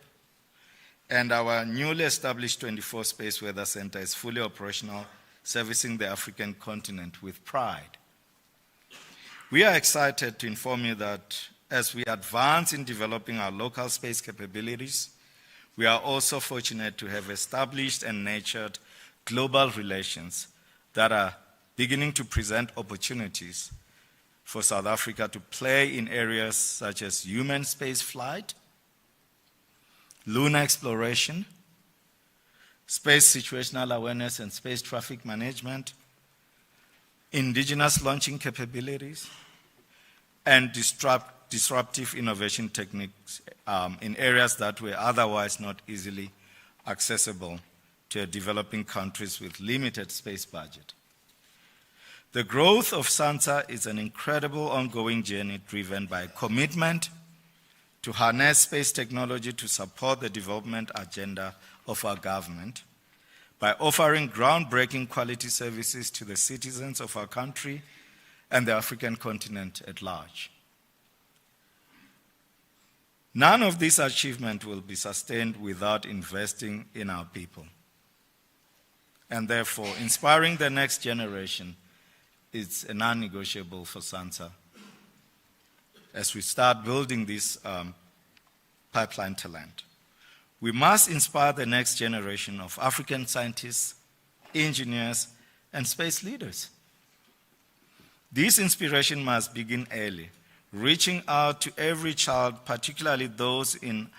and our newly established 24 Space Weather Center is fully operational, servicing the African continent with pride. We are excited to inform you that as we advance in developing our local space capabilities, we are also fortunate to have established and nurtured global relations that are beginning to present opportunities for South Africa to play in areas such as human space flight, lunar exploration, space situational awareness and space traffic management, indigenous launching capabilities, and disruptive innovation techniques in areas that were otherwise not easily accessible to developing countries with limited space budget. The growth of SANSA is an incredible ongoing journey driven by commitment to harness space technology to support the development agenda of our government by offering groundbreaking quality services to the citizens of our country and the African continent at large. None of this achievement will be sustained without investing in our people. And therefore, inspiring the next generation is a non-negotiable for SANSA as we start building this pipeline talent. We must inspire the next generation of African scientists, engineers, and space leaders. This inspiration must begin early, reaching out to every child, particularly those in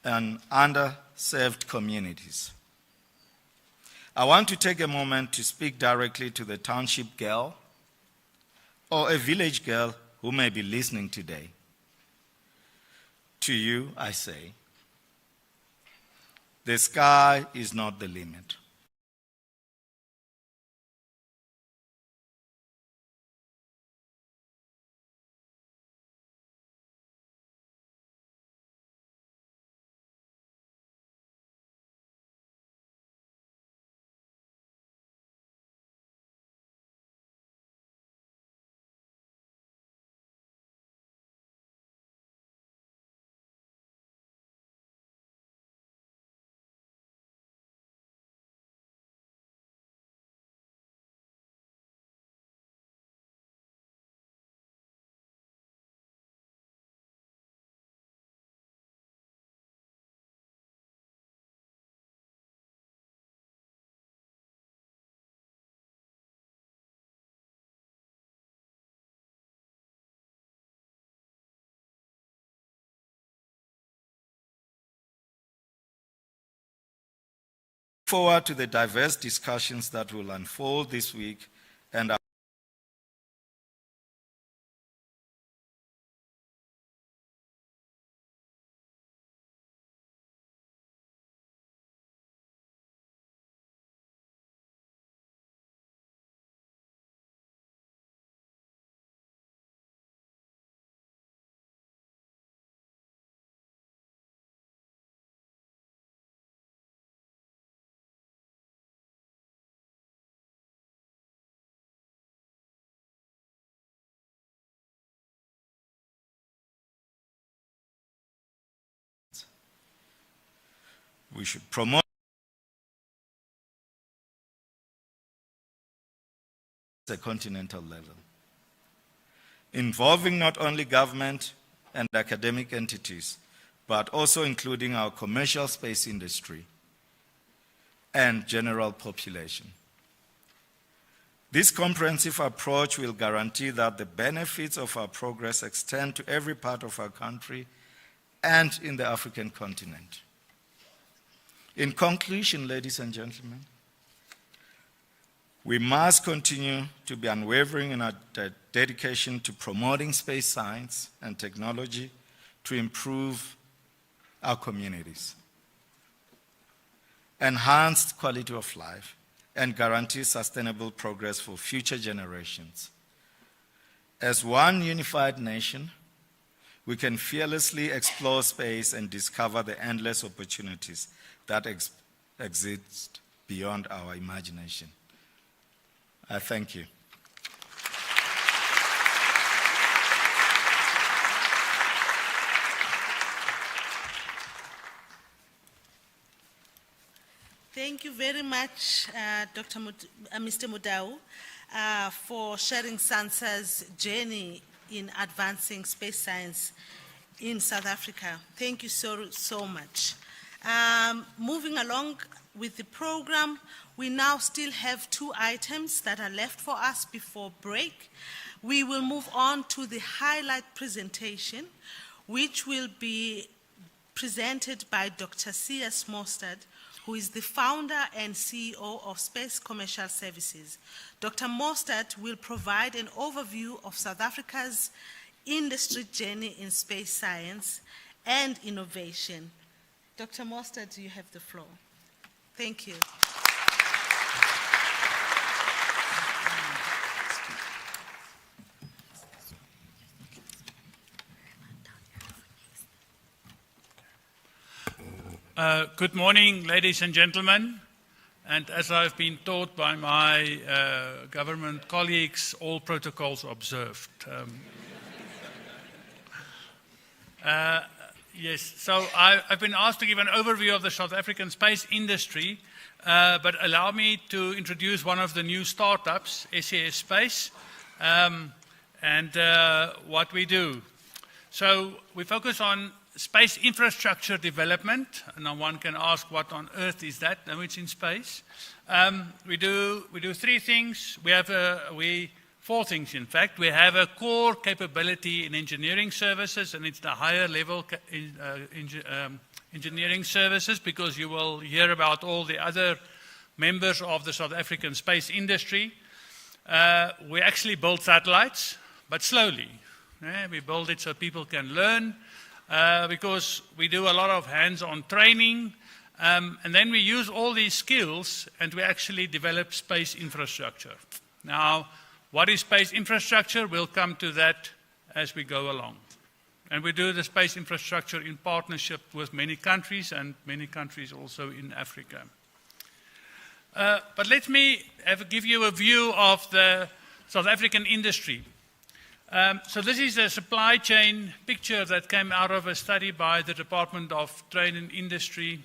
underserved communities. I want to take a moment to speak directly to the township girl or a village girl who may be listening today. To you, I say, the sky is not the limit. Forward to the diverse discussions that will unfold this week and we should promote at a continental level, involving not only government and academic entities, but also including our commercial space industry and general population. This comprehensive approach will guarantee that the benefits of our progress extend to every part of our country and in the African continent. In conclusion, ladies and gentlemen, we must continue to be unwavering in our dedication to promoting space science and technology to improve our communities, enhance quality of life, and guarantee sustainable progress for future generations. As one unified nation, we can fearlessly explore space and discover the endless opportunities that exist beyond our imagination. I thank you. Thank you very much, Mr. Mudau, for sharing SANSA's journey in advancing space science in South Africa. Thank you so much. Moving along with the program, we now still have 2 items that are left for us before break. We will move on to the highlight presentation, which will be presented by Dr. C.S. Mostert, who is the founder and CEO of Space Commercial Services. Dr. Mostert will provide an overview of South Africa's industry journey in space science and innovation. Dr. Mostert, you have the floor. Thank you. Good morning, ladies and gentlemen. And as I've been taught by my government colleagues, all protocols observed. Yes, so I've been asked to give an overview of the South African space industry, but allow me to introduce one of the new startups, SES Space, and what we do. So we focus on space infrastructure development, and now one can ask, what on earth is that? No, it's in space. We do 3 things. We have 4 things, in fact. We have a core capability in engineering services, and it's the higher level engineering services, because you will hear about all the other members of the South African space industry. We actually build satellites, but slowly. We build it so people can learn, because we do a lot of hands-on training, and then we use all these skills and we actually develop space infrastructure. Now, what is space infrastructure? We'll come to that as we go along. And we do the space infrastructure in partnership with many countries, and many countries also in Africa. But let me give you a view of the South African industry. So this is a supply chain picture that came out of a study by the Department of Trade and Industry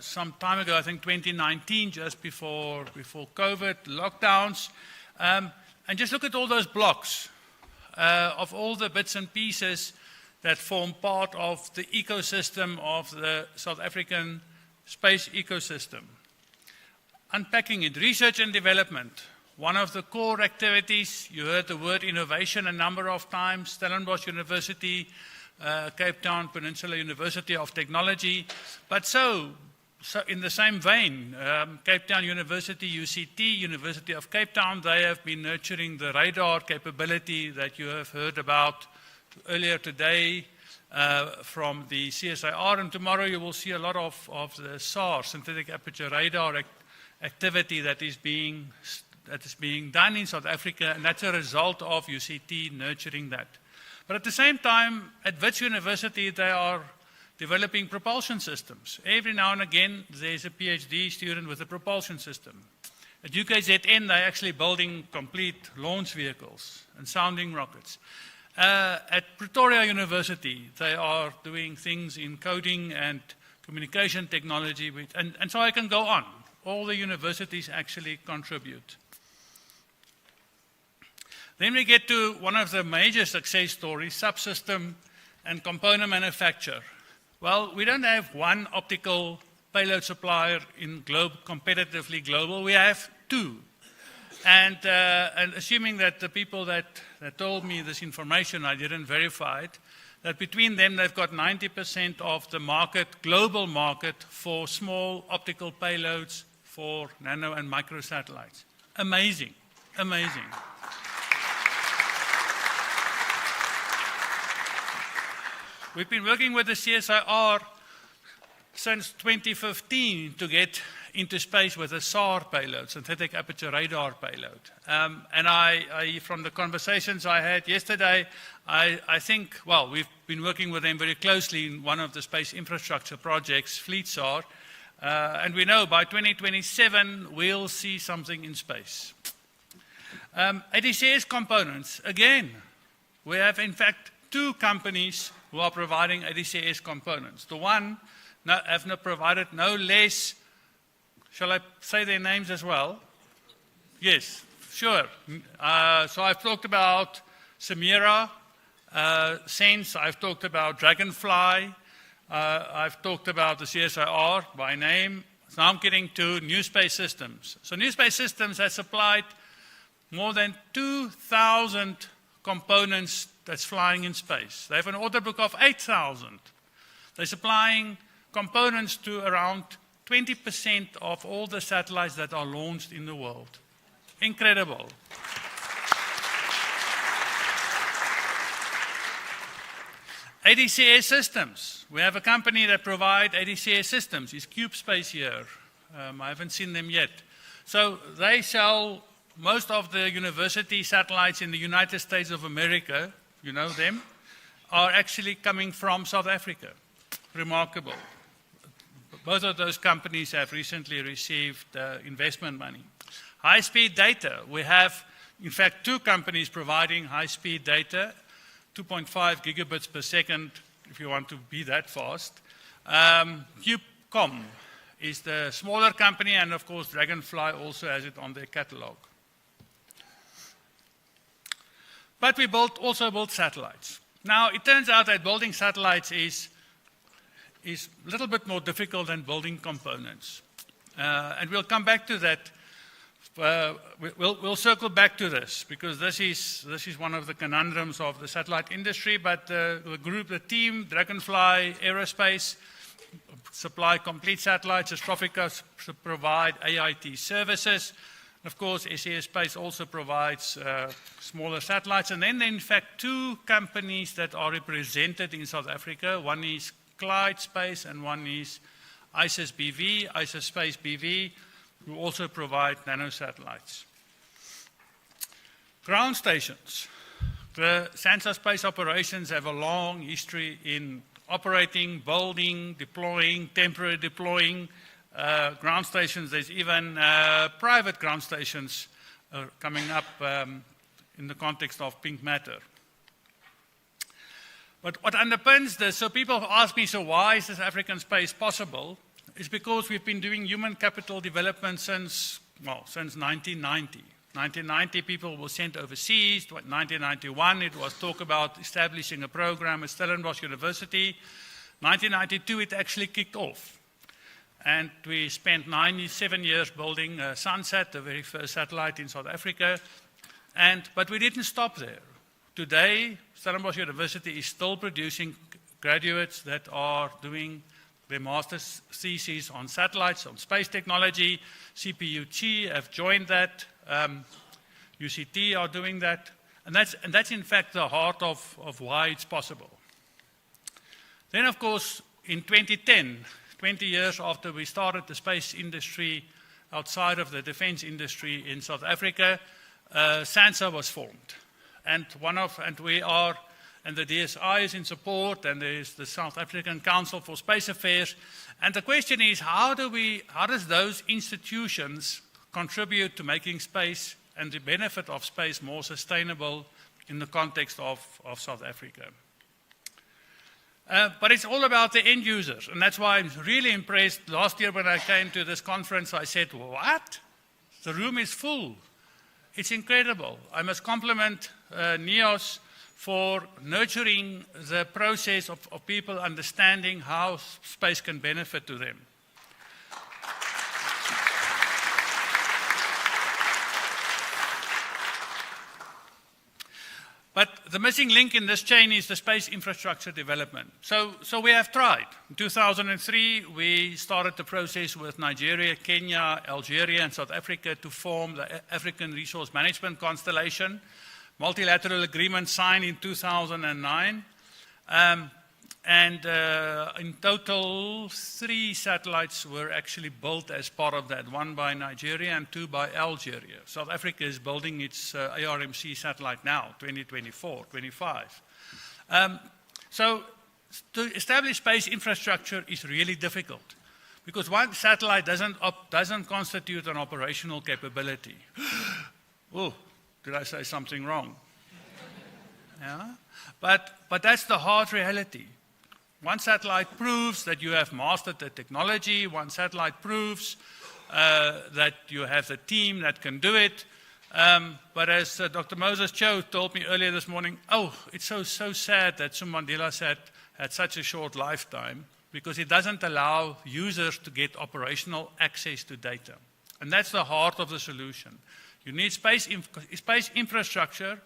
some time ago, I think 2019, just before COVID, lockdowns. And just look at all those blocks of all the bits and pieces that form part of the ecosystem of the South African space ecosystem. Unpacking it, research and development. One of the core activities, you heard the word innovation a number of times, Stellenbosch University, Cape Town Peninsula University of Technology. But so in the same vein, Cape Town University, UCT, University of Cape Town, they have been nurturing the radar capability that you have heard about earlier today from the CSIR. And tomorrow you will see a lot of the SAR, synthetic aperture radar activity that is being done in South Africa, and that's a result of UCT nurturing that. But at the same time, at Wits University, they are developing propulsion systems. Every now and again, there's a PhD student with a propulsion system. At UKZN, they're actually building complete launch vehicles and sounding rockets. At Pretoria University, they are doing things in coding and communication technology, and so I can go on. All the universities actually contribute. Then we get to one of the major success stories, subsystem and component manufacture. Well, we don't have one optical payload supplier in competitively global. We have 2. And assuming that the people that told me this information, I didn't verify it, that between them they've got 90% of the market, global market, for small optical payloads for nano and micro satellites. Amazing, amazing. We've been working with the CSIR since 2015 to get into space with a SAR payload, synthetic aperture radar payload. And I, from the conversations I had yesterday, I think, well, we've been working with them very closely in one of the space infrastructure projects, FleetSAR, and we know by 2027 we'll see something in space. ADCS components, again, we have in fact 2 companies who are providing ADCS components. The one have not provided no less. Shall I say their names as well? Yes, sure. So I've talked about Samira, Sense, I've talked about Dragonfly, I've talked about the CSIR by name. So now I'm getting to New Space Systems. So New Space Systems has supplied more than 2,000 components that's flying in space. They have an order book of 8,000. They're supplying components to around 20% of all the satellites that are launched in the world. Incredible. ADCS Systems. We have a company that provides ADCS systems. Is CubeSpace here? I haven't seen them yet. So they sell most of the university satellites in the United States of America, you know them, are actually coming from South Africa. Remarkable. Both of those companies have recently received investment money. High-speed data. We have, in fact, 2 companies providing high-speed data, 2.5 gigabits per second, if you want to be that fast. CubeCom is the smaller company, and of course, Dragonfly also has it on their catalog. But we also built satellites. Now, it turns out that building satellites is a little bit more difficult than building components. And we'll come back to that. We'll circle back to this, because this is one of the conundrums of the satellite industry. But the team, Dragonfly Aerospace, supply complete satellites. Astrophica provide AIT services. Of course, SES Space also provides smaller satellites. And then, in fact, 2 companies that are represented in South Africa. One is Clyde Space, and one is ISIS BV, ISIS Space BV, who also provide nanosatellites. Ground stations. The SANSA Space Operations have a long history in operating, building, deploying, temporary deploying ground stations. There's even private ground stations coming up in the context of Pink Matter. But what underpins this, so people ask me, so why is this African space possible? It's because we've been doing human capital development since 1990. 1990, people were sent overseas. 1991, it was talk about establishing a program at Stellenbosch University. 1992, it actually kicked off. And we spent 97 years building Sunset, the very first satellite in South Africa. But we didn't stop there. Today, Stellenbosch University is still producing graduates that are doing their master's theses on satellites, on space technology. CPUG have joined that. UCT are doing that. And that's in fact the heart of why it's possible. Then, of course, in 2010, 20 years after we started the space industry outside of the defense industry in South Africa, SANSA was formed. And the DSI is in support, and there's the South African Council for Space Affairs. And the question is, how does those institutions contribute to making space and the benefit of space more sustainable in the context of South Africa? But it's all about the end users, and that's why I'm really impressed. Last year when I came to this conference, I said, what? The room is full. It's incredible. I must compliment NEOS for nurturing the process of people understanding how space can benefit to them. But the missing link in this chain is the space infrastructure development. So we have tried. In 2003, we started the process with Nigeria, Kenya, Algeria, and South Africa to form the African Resource Management Constellation. Multilateral agreement signed in 2009. In total, 3 satellites were actually built as part of that, 1 by Nigeria and 2 by Algeria. South Africa is building its ARMC satellite now, 2024, 25. So to establish space infrastructure is really difficult because one satellite doesn't constitute an operational capability. Oh, did I say something wrong? Yeah? But that's the hard reality. One satellite proves that you have mastered the technology. One satellite proves that you have the team that can do it. But as Dr. Moses Cho told me earlier this morning, it's so sad that Sumandela had such a short lifetime because it doesn't allow users to get operational access to data. And that's the heart of the solution. You need space infrastructure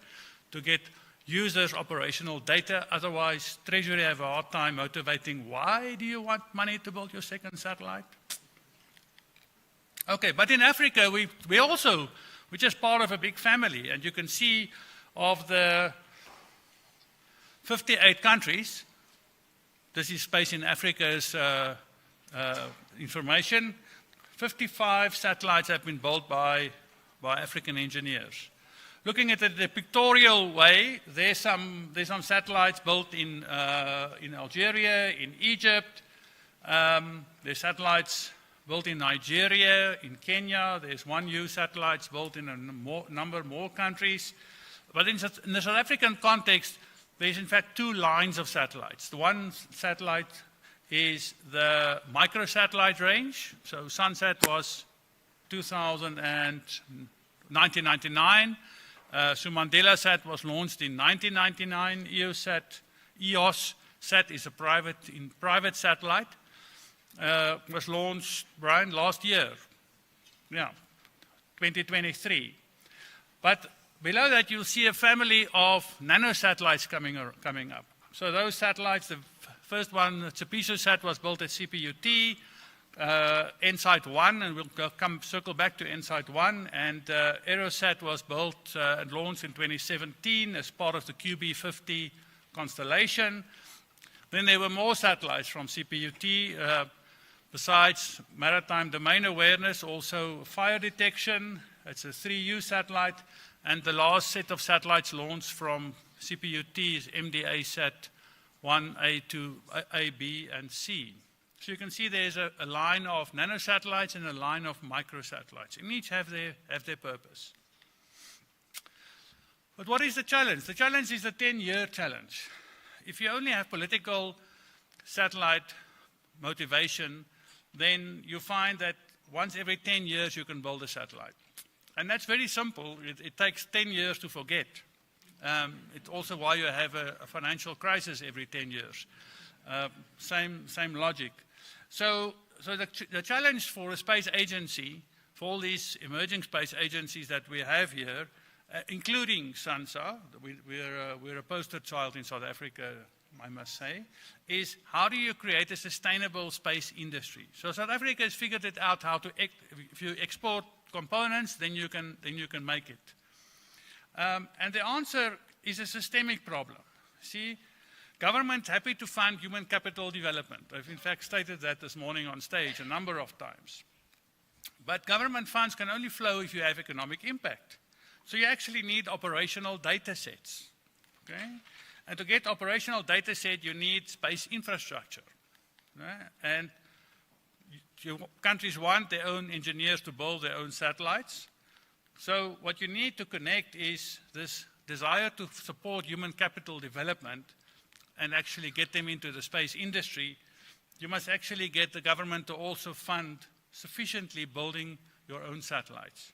to get users' operational data. Otherwise, Treasury have a hard time motivating why do you want money to build your second satellite? Okay, but in Africa, we're just part of a big family. And you can see of the 58 countries, this is Space in Africa's information, 55 satellites have been built by African engineers. Looking at it the pictorial way, there's some satellites built in Algeria, in Egypt. There's satellites built in Nigeria, in Kenya. There's 1U satellites built in a number more countries. But in the South African context, there's in fact 2 lines of satellites. The one satellite is the microsatellite range. So Sunsat was 1999. Sumandela Sat was launched in 1999. EOS Sat is a private satellite. Was launched, Brian, last year. Yeah, 2023. But below that, you'll see a family of nanosatellites coming up. So those satellites, the first one, Tsepiso Sat, was built at CPUT. NSITE 1, and we'll circle back to NSITE 1, and Aerosat was built and launched in 2017 as part of the QB50 constellation. Then there were more satellites from CPUT, besides maritime domain awareness, also fire detection. It's a 3U satellite, and the last set of satellites launched from CPUT is MDA Sat 1A, 2A, B, and C. So you can see there's a line of nanosatellites and a line of microsatellites, and each have their purpose. But what is the challenge? The challenge is the 10-year challenge. If you only have political satellite motivation, then you find that once every 10 years you can build a satellite. And that's very simple. It takes 10 years to forget. It's also why you have a financial crisis every 10 years. Same logic. So the challenge for a space agency, for all these emerging space agencies that we have here, including SANSA, we're a poster child in South Africa, I must say, is how do you create a sustainable space industry? So South Africa has figured it out how to, if you export components, then you can make it. And the answer is a systemic problem. See, government happy to fund human capital development. I've in fact stated that this morning on stage a number of times. But government funds can only flow if you have economic impact. So you actually need operational data sets. Okay? And to get operational data set, you need space infrastructure. Okay? And countries want their own engineers to build their own satellites. So what you need to connect is this desire to support human capital development and actually get them into the space industry. You must actually get the government to also fund sufficiently building your own satellites.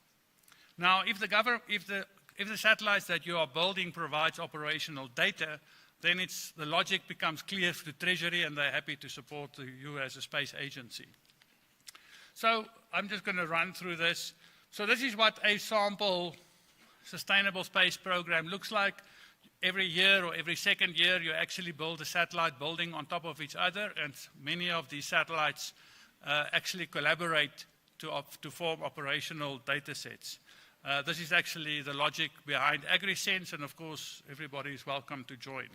Now, if the satellites that you are building provides operational data, then the logic becomes clear to Treasury, and they're happy to support you as a space agency. So I'm just going to run through this. So this is what a sample sustainable space program looks like. every year or every second year, you actually build a satellite building on top of each other, and many of these satellites actually collaborate to form operational data sets. This is actually the logic behind AgriSense, and of course, everybody is welcome to join.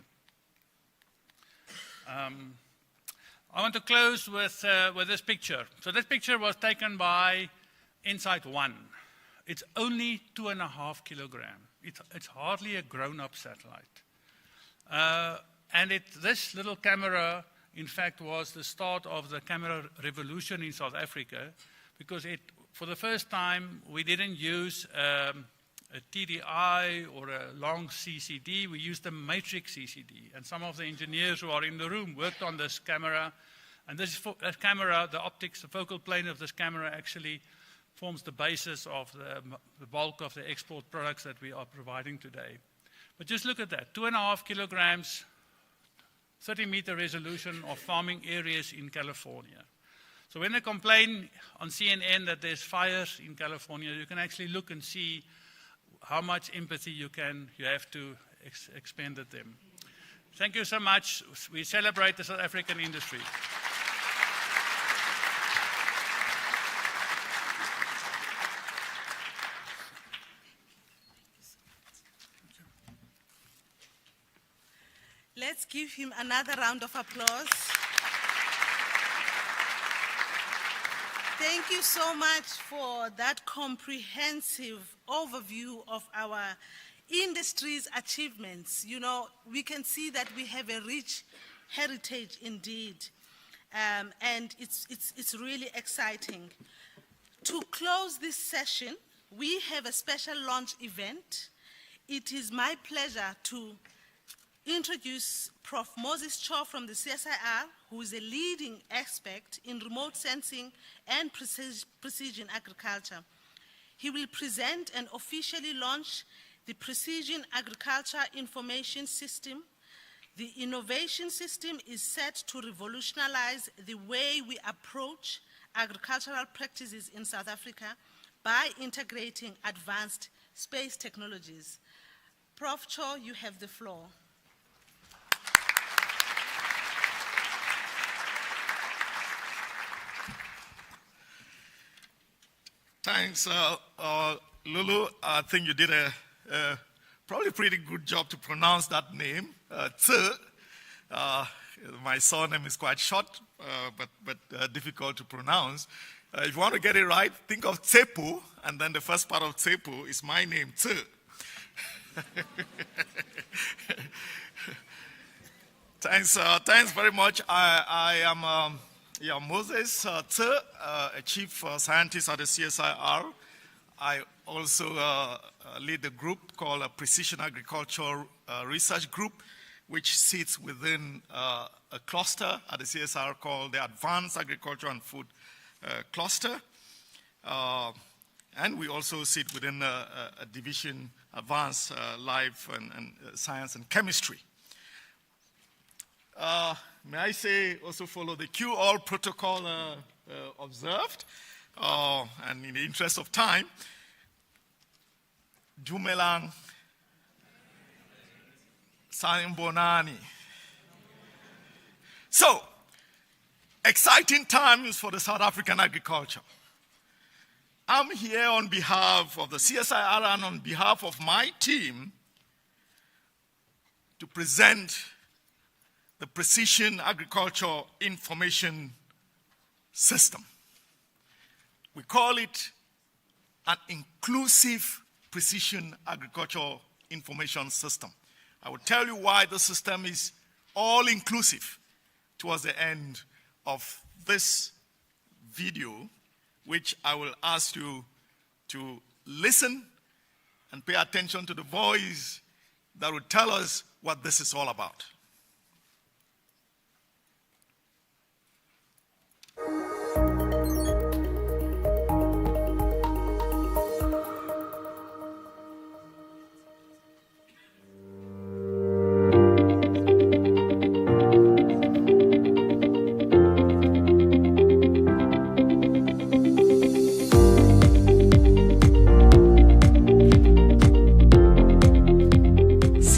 I want to close with this picture. So this picture was taken by Insight 1. It's only 2.5 kilograms. It's hardly a grown-up satellite. And this little camera, in fact, was the start of the camera revolution in South Africa, because for the first time, we didn't use a TDI or a long CCD. We used a matrix CCD. And some of the engineers who are in the room worked on this camera. And this camera, the optics, the focal plane of this camera actually forms the basis of the bulk of the export products that we are providing today. But just look at that, 2.5 kilograms, 30-meter resolution of farming areas in California. So when they complain on CNN that there's fires in California, you can actually look and see how much empathy you have to expend at them. Thank you so much. We celebrate the South African industry. Let's give him another round of applause. Thank you so much for that comprehensive overview of our industry's achievements. You know, we can see that we have a rich heritage indeed, and it's really exciting. To close this session, we have a special launch event. It is my pleasure to introduce Prof. Moses Cho from the CSIR, who is a leading expert in remote sensing and precision agriculture. He will present and officially launch the Precision Agriculture Information System. The innovation system is set to revolutionize the way we approach agricultural practices in South Africa by integrating advanced space technologies. Prof. Cho, you have the floor. Thanks, Lulu. I think you did a probably pretty good job to pronounce that name, Tse. My surname is quite short, but difficult to pronounce. If you want to get it right, think of Tsepo, and then the first part of Tsepo is my name, Tse. Thanks very much. I am Moses Tse, a chief scientist at the CSIR. I also lead the group called a Precision Agriculture Research Group, which sits within a cluster at the CSIR called the Advanced Agriculture and Food Cluster. And we also sit within a division, Advanced Life and Science and Chemistry. May I say, also follow the QAll protocol observed, and in the interest of time, Dumelang Saimbonani. So, exciting times for the South African agriculture. I'm here on behalf of the CSIR and on behalf of my team to present the Precision Agriculture Information System. We call it an inclusive precision agriculture information system. I will tell you why the system is all-inclusive towards the end of this video, which I will ask you to listen and pay attention to the voice that will tell us what this is all about.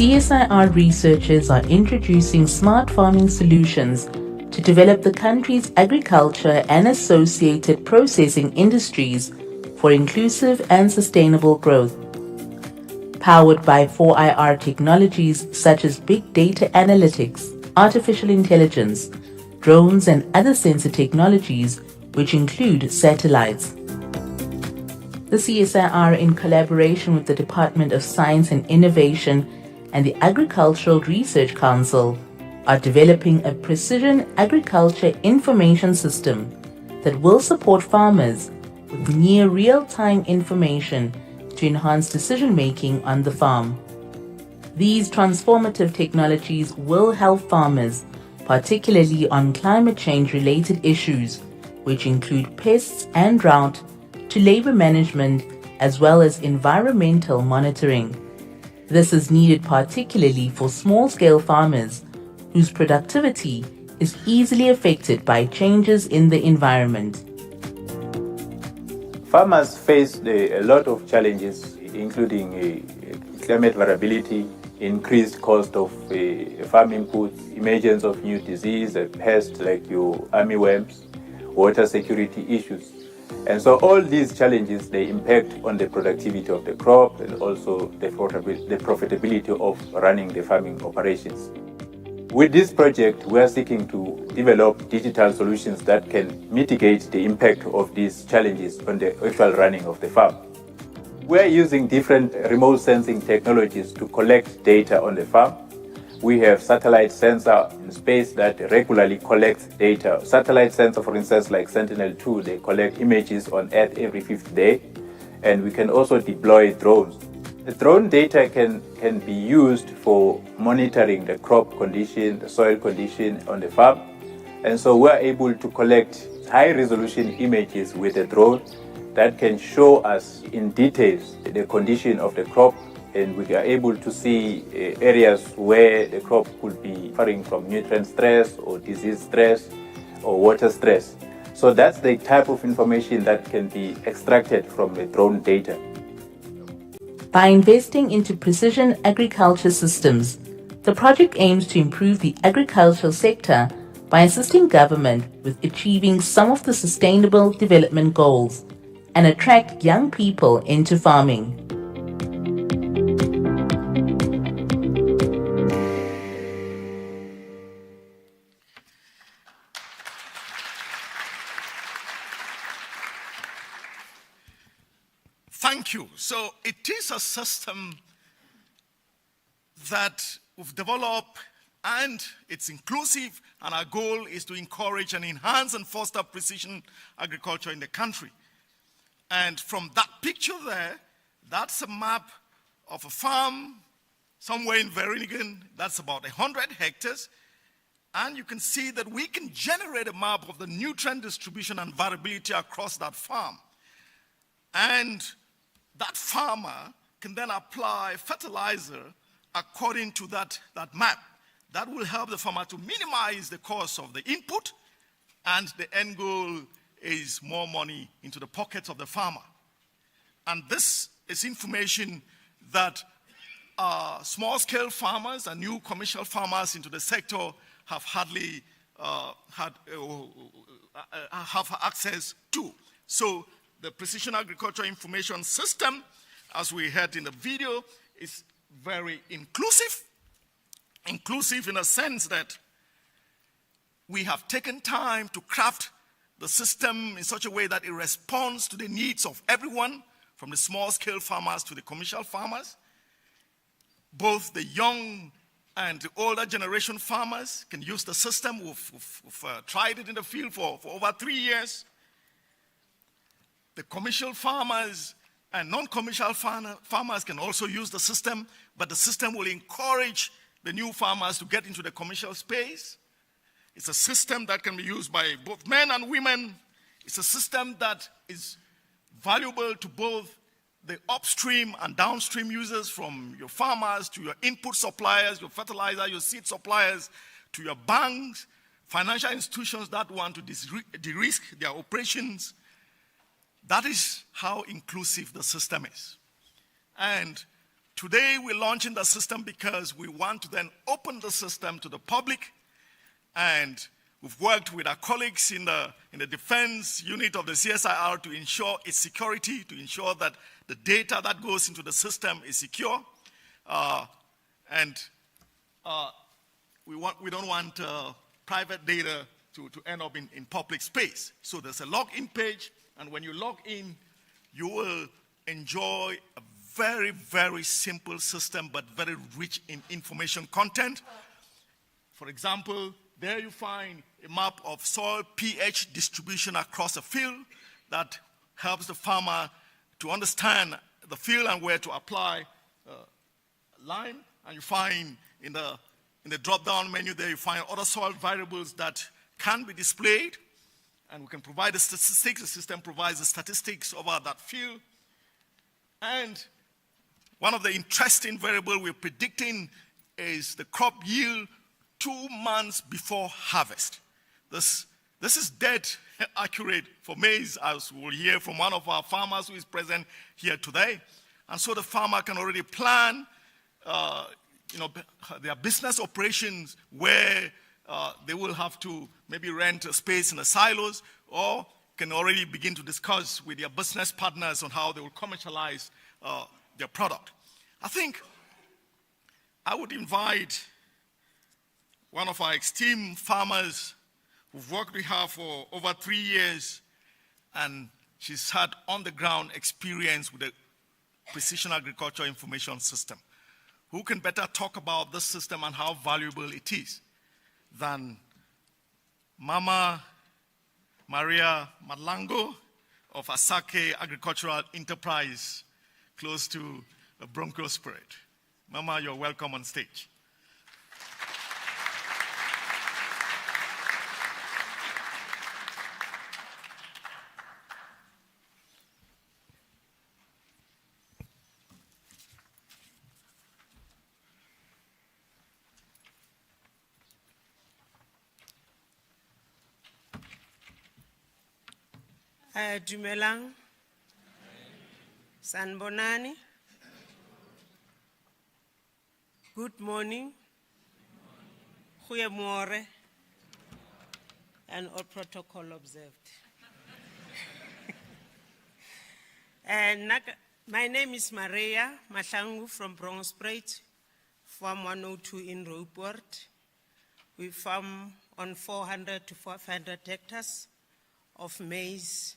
CSIR researchers are introducing smart farming solutions to develop the country's agriculture and associated processing industries for inclusive and sustainable growth. Powered by 4IR technologies such as big data analytics, artificial intelligence, drones and other sensor technologies, which include satellites. The CSIR, in collaboration with the Department of Science and Innovation and the Agricultural Research Council, are developing a precision agriculture information system that will support farmers with near real-time information to enhance decision-making on the farm. These transformative technologies will help farmers, particularly on climate change-related issues, which include pests and drought, to labor management, as well as environmental monitoring. This is needed particularly for small-scale farmers, whose productivity is easily affected by changes in the environment. Farmers face a lot of challenges, including climate variability, increased cost of farm inputs, emergence of new disease, pests like your armyworms, water security issues. And so all these challenges, they impact on the productivity of the crop and also the profitability of running the farming operations. With this project, we are seeking to develop digital solutions that can mitigate the impact of these challenges on the actual running of the farm. We are using different remote sensing technologies to collect data on the farm. We have satellite sensor in space that regularly collects data. Satellite sensor, for instance, like Sentinel-2, they collect images on Earth every 5th day. And we can also deploy drones. The drone data can be used for monitoring the crop condition, the soil condition on the farm. And so we're able to collect high-resolution images with a drone that can show us in details the condition of the crop, and we are able to see areas where the crop could be suffering from nutrient stress or disease stress or water stress. So that's the type of information that can be extracted from the drone data. By investing into precision agriculture systems, the project aims to improve the agricultural sector by assisting government with achieving some of the Sustainable Development Goals and attract young people into farming. Thank you. So it is a system that we've developed, and it's inclusive, and our goal is to encourage and enhance and foster precision agriculture in the country. And from that picture there, that's a map of a farm somewhere in Vereeniging. That's about 100 hectares. And you can see that we can generate a map of the nutrient distribution and variability across that farm. And that farmer can then apply fertilizer according to that map. That will help the farmer to minimize the cost of the input, and the end goal is more money into the pockets of the farmer. And this is information that small-scale farmers and new commercial farmers into the sector have hardly have access to. So the Precision Agriculture Information System, as we heard in the video, is very inclusive. Inclusive in a sense that we have taken time to craft the system in such a way that it responds to the needs of everyone, from the small-scale farmers to the commercial farmers. Both the young and the older generation farmers can use the system. We've tried it in the field for over 3 years. The commercial farmers and non-commercial farmers can also use the system, but the system will encourage the new farmers to get into the commercial space. It's a system that can be used by both men and women. It's a system that is valuable to both the upstream and downstream users, from your farmers to your input suppliers, your fertilizer, your seed suppliers, to your banks, financial institutions that want to de-risk their operations. That is how inclusive the system is. And Today, we're launching the system because we want to then open the system to the public, and we've worked with our colleagues in the defense unit of the CSIR to ensure its security, to ensure that the data that goes into the system is secure. We don't want private data to end up in public space. So there's a login page, and when you log in, you will enjoy a very, very simple system, but very rich in information content. For example, there you find a map of soil pH distribution across a field that helps the farmer to understand the field and where to apply lime. And you find in the drop-down menu there, you find other soil variables that can be displayed, and we can provide the statistics. The system provides the statistics over that field. And one of the interesting variables we're predicting is the crop yield 2 months before harvest. This is dead accurate for maize, as we'll hear from one of our farmers who is present here today. And so the farmer can already plan their business operations where they will have to maybe rent a space in the silos, or can already begin to discuss with their business partners on how they will commercialize their product. I think I would invite one of our esteemed farmers who've worked with her for over 3 years, and she's had on-the-ground experience with the Precision Agriculture Information System. Who can better talk about this system and how valuable it is than Mama Maria Malango of Asake Agricultural Enterprise, close to Bronco Spirit. Mama, you're welcome on stage. Dumelang, Sanbonani, good morning, Goeiemorgen, and all protocol observed. My name is Maria Mahlangu from Bronxspruit, Farm 102 in Rooiport. We farm on 400 to 500 hectares of maize.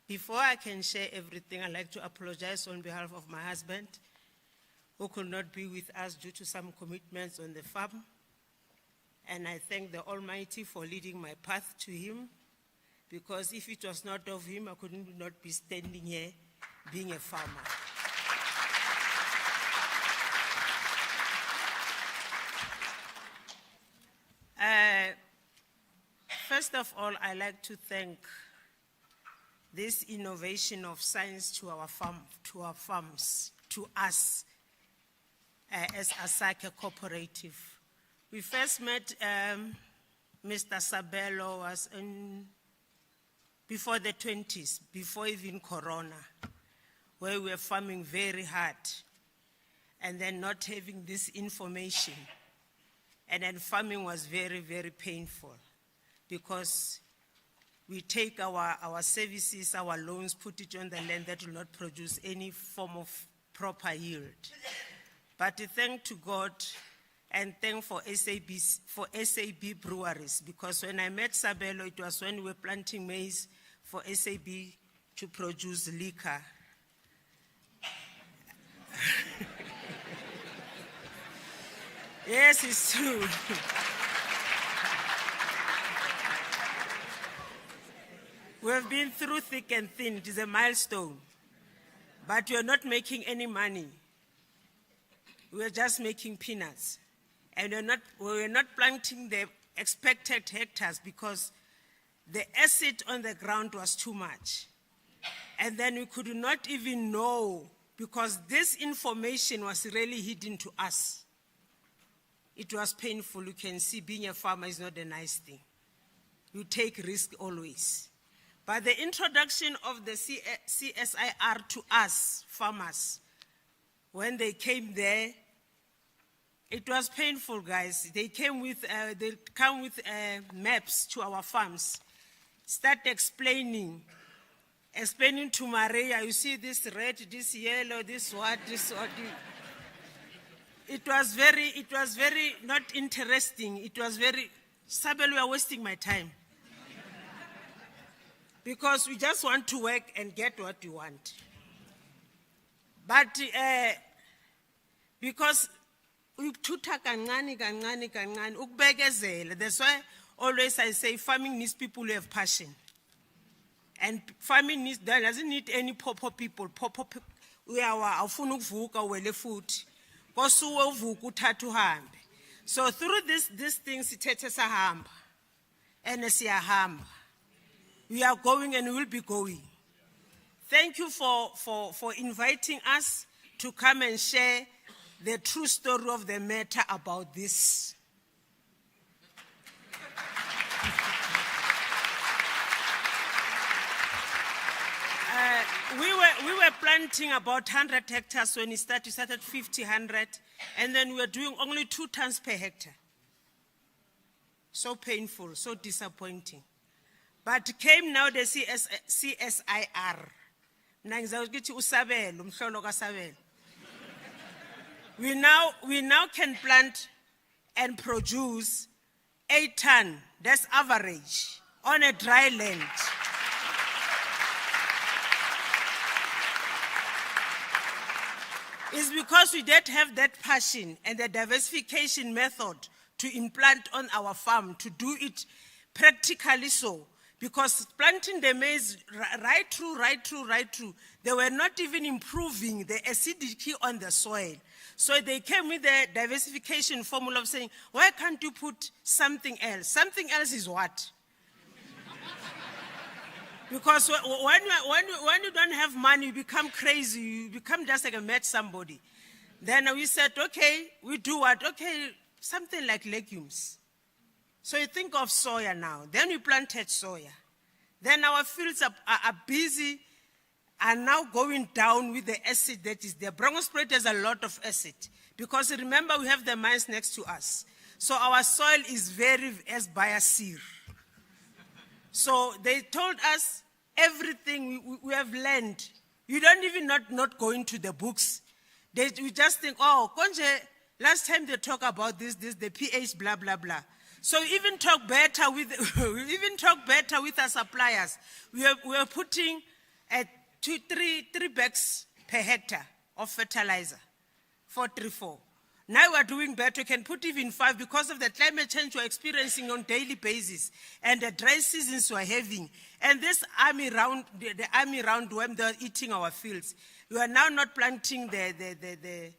Before I can share everything, I'd like to apologize on behalf of my husband, who could not be with us due to some commitments on the farm. And I thank the Almighty for leading my path to him, because if it was not of him, I could not be standing here being a farmer. First of all, I'd like to thank this innovation of science to our farms, to us as Asake Cooperative. We first met Mr. Sabelo was before the 20s, before even Corona, where we were farming very hard and then not having this information. And then farming was very, very painful, because we take our services, our loans, put it on the land that will not produce any form of proper yield. But thank to God and thank for SAB breweries, because when I met Sabelo, it was when we were planting maize for SAB to produce liquor. Yes, it's true. We have been through thick and thin. It is a milestone. But we are not making any money. We are just making peanuts. And we are not planting the expected hectares because the acid on the ground was too much. And then we could not even know, because this information was really hidden to us. It was painful. You can see being a farmer is not a nice thing. You take risk always. But the introduction of the CSIR to us, farmers, when they came there, it was painful, guys. They come with maps to our farms, start explaining to Maria, you see this red, this yellow, this what. It was very not interesting. It was very, Sabel, we are wasting my time. Because we just want to work and get what we want. But because we kancane, ukbekezela. That's why always I say farming needs people who have passion. And farming doesn't need any popo people. Popo we are awufuna ukuvuka wele futhi. Kosuwe uvuka uthatha uhambe. So through these things sithethe sahamba. NSC siyahamba. We are going and we will be going. Thank you for inviting us to come and share the true story of the matter about this. We were planting about 100 hectares when we started 50, 100, and then we were doing only 2 tons per hectare. So painful, so disappointing. But came now the CSIR. We now can plant and produce 8 tons, that's average, on a dry land. It's because we did have that passion and the diversification method to implant on our farm, to do it practically so. Because planting the maize right through, they were not even improving the acidity on the soil. So they came with the diversification formula of saying, why can't you put something else? Something else is what? Because when you don't have money, you become crazy, you become just like a mad somebody. Then we said, okay, we do what? Okay, something like legumes. So you think of soya now. Then we planted soya. Then our fields are busy and now going down with the acid that is there. Bronchosprit has a lot of acid because remember we have the mines next to us. So our soil is very as biasir. So they told us everything we have learned. You don't even not go into the books. We just think, oh, Konje, last time they talk about this, the pH, blah, blah, blah. So we even talk better with our suppliers. We are putting 3 bags per hectare of fertilizer, 434. Now we are doing better. We can put even 5 because of the climate change we're experiencing on daily basis and the dry seasons we're having. And this army round, the army roundworm, they're eating our fields. We are now not planting the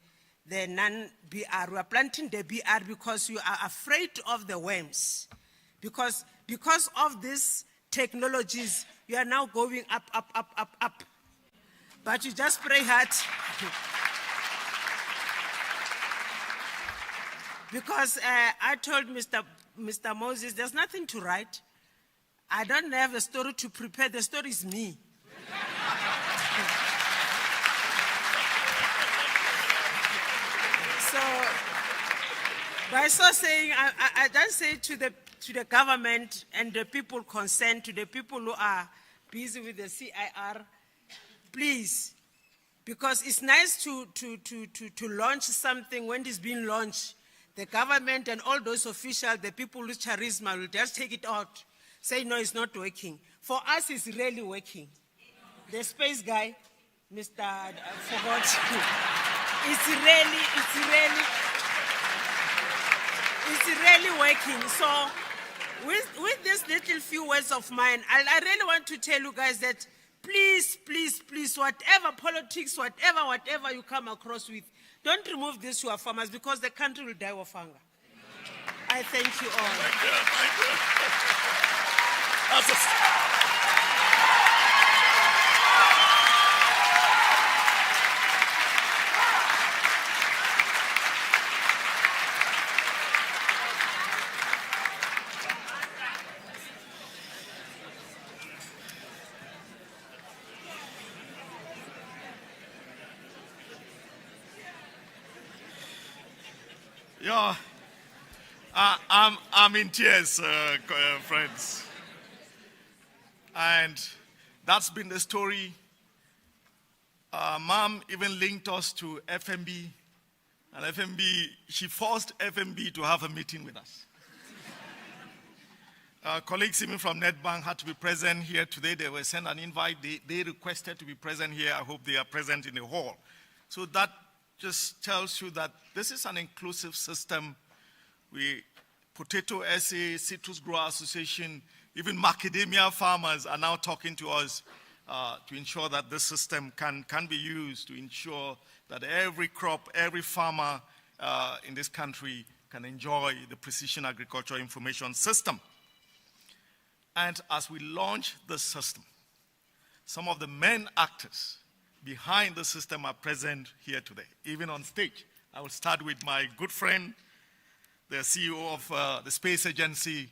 non-BR. We are planting the BR because we are afraid of the worms. Because of these technologies, we are now going up. But you just pray hard. Because I told Mr. Moses, there's nothing to write. I don't have a story to prepare. The story is me. So, by so saying, I just say to the government and the people concerned, to the people who are busy with the CIR, please, because it's nice to launch something when it's being launched. The government and all those officials, the people with charisma will just take it out, say, no, it's not working. For us, it's really working. The space guy, Mr. I forgot, it's really working. So with this little few words of mine, I really want to tell you guys that please, whatever politics, whatever you come across with, don't remove this to our farmers because the country will die of hunger. I thank you all. Yeah, I'm in tears, friends. And that's been the story. Mom even linked us to FMB, and FMB, she forced FMB to have a meeting with us. Colleagues even from NetBank had to be present here today. They were sent an invite. They requested to be present here. I hope they are present in the hall. So that just tells you that this is an inclusive system. Potato SA, Citrus Grower Association, even macadamia farmers are now talking to us to ensure that this system can be used to ensure that every crop, every farmer in this country can enjoy the precision agriculture information system. And as we launch this system, some of the main actors behind the system are present here today, even on stage. I will start with my good friend, the CEO of the Space Agency,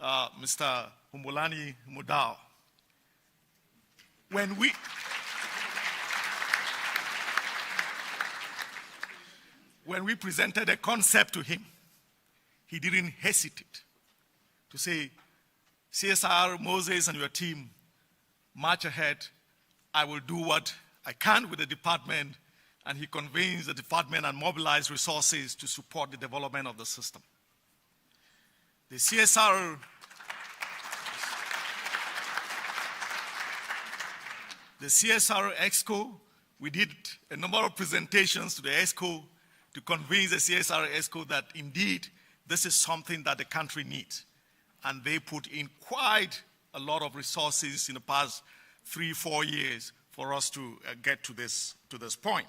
Mr. Humbolani Mudao. When we presented a concept to him, he didn't hesitate to say, CSR, Moses, and your team, march ahead. I will do what I can with the department. And he convenes the department and mobilized resources to support the development of the system. The CSR Exco, we did a number of presentations to the Exco to convince the CSR Exco that indeed this is something that the country needs. And they put in quite a lot of resources in the past 3-4 years for us to get to this point.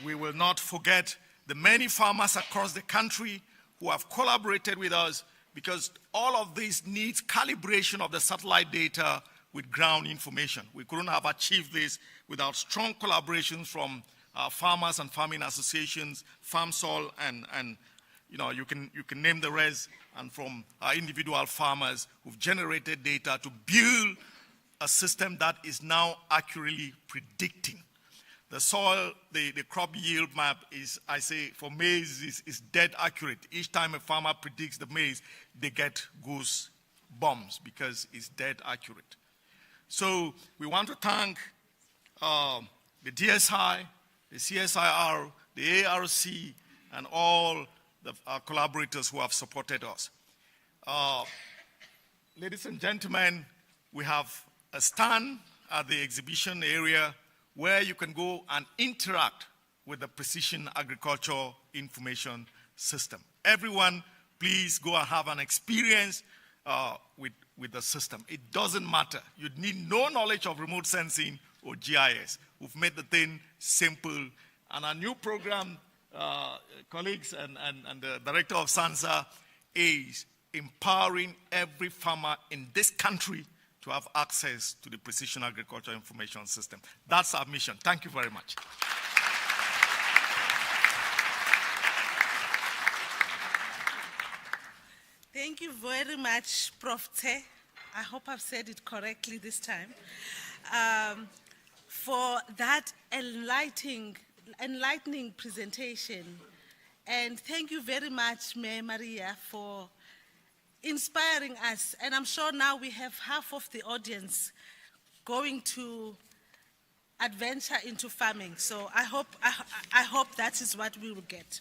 We will not forget the many farmers across the country who have collaborated with us, because all of this needs calibration of the satellite data with ground information. We couldn't have achieved this without strong collaborations from farmers and farming associations, FarmSol, and you can name the rest, and from our individual farmers who've generated data to build a system that is now accurately predicting. The soil, the crop yield map is, I say, for maize is dead accurate. Each time a farmer predicts the maize, they get goosebumps because it's dead accurate. So we want to thank the DSI, the CSIR, the ARC, and all our collaborators who have supported us. Ladies and gentlemen, we have a stand at the exhibition area where you can go and interact with the precision agriculture information system. Everyone, please go and have an experience with the system. It doesn't matter. You need no knowledge of remote sensing or GIS. We've made the thing simple. And our new program, colleagues and the director of SANSA, is empowering every farmer in this country to have access to the precision agriculture information system. That's our mission. Thank you very much. Thank you very much, Prof. Te. I hope I've said it correctly this time. For that enlightening presentation. And thank you very much, Mayor Maria, for inspiring us. And I'm sure now we have half of the audience going to adventure into farming. So I hope that is what we will get.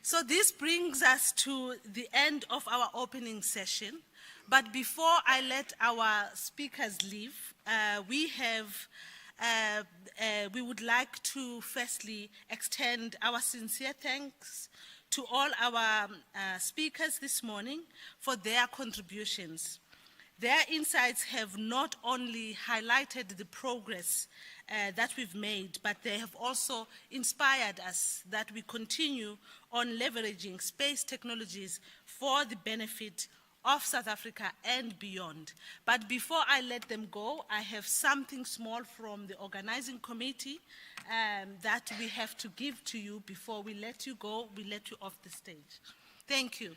So this brings us to the end of our opening session. But before I let our speakers leave, we would like to firstly extend our sincere thanks to all our speakers this morning for their contributions. Their insights have not only highlighted the progress that we've made, but they have also inspired us that we continue on leveraging space technologies for the benefit of South Africa and beyond. But before I let them go, I have something small from the organizing committee that we have to give to you before we let you go, we let you off the stage. Thank you.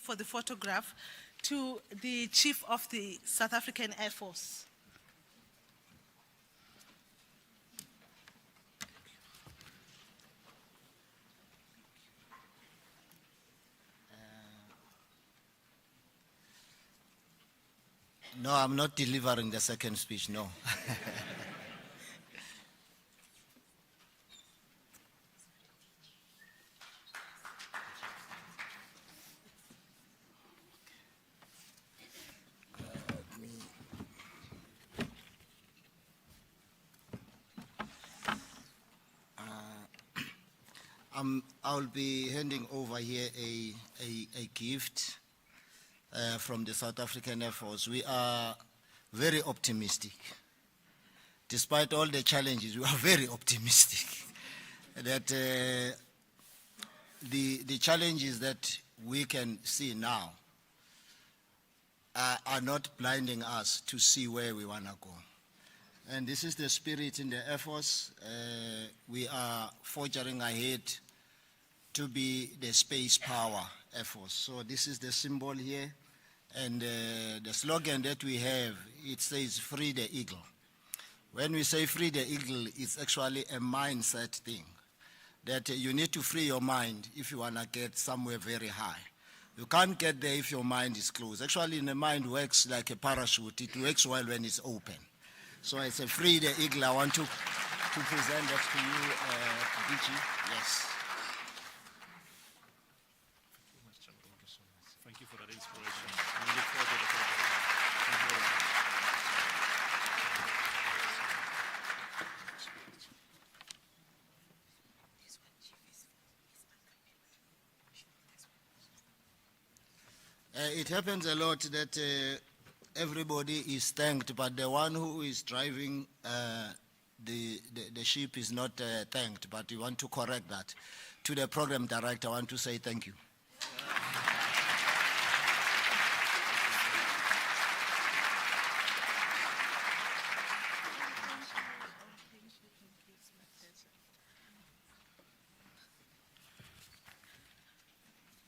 for the photograph to the Chief of the South African Air Force. No, I'm not delivering the second speech, no. I'll be handing over here a gift from the South African Air Force. We are very optimistic. Despite all the challenges, we are very optimistic that the challenges that we can see now are not blinding us to see where we want to go. And this is the spirit in the Air Force. We are forging ahead to be the space power Air Force. So this is the symbol here. And the slogan that we have, it says, "Free the Eagle." When we say free the eagle, it's actually a mindset thing. That you need to free your mind if you want to get somewhere very high. You can't get there if your mind is closed. Actually, the mind works like a parachute. It works well when it's open. So it's a free the eagle. I want to present that to you, Vici. Yes. Thank you for that inspiration. We look forward to the photograph. Thank you very much. It happens a lot that everybody is thanked, but the one who is driving the ship is not thanked, but we want to correct that. To the program director, I want to say thank you.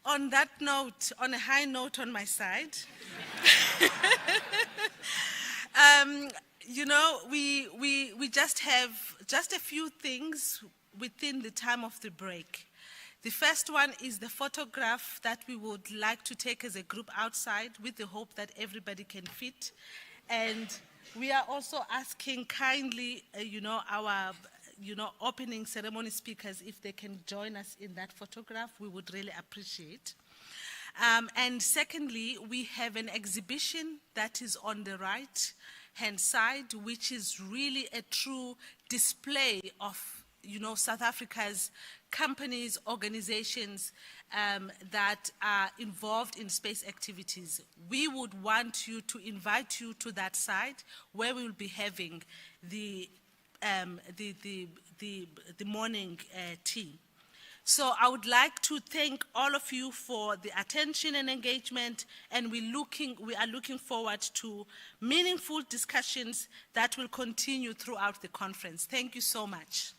On that note, on a high note on my side, you know, we just have just a few things within the time of the break. The first one is the photograph that we would like to take as a group outside with the hope that everybody can fit. And we are also asking kindly, our opening ceremony speakers, if they can join us in that photograph, we would really appreciate. And secondly, we have an exhibition that is on the right-hand side, which is really a true display of, South Africa's companies, organizations that are involved in space activities. We would want to invite you to that side where we will be having the morning tea. So I would like to thank all of you for the attention and engagement, and we are looking forward to meaningful discussions that will continue throughout the conference. Thank you so much.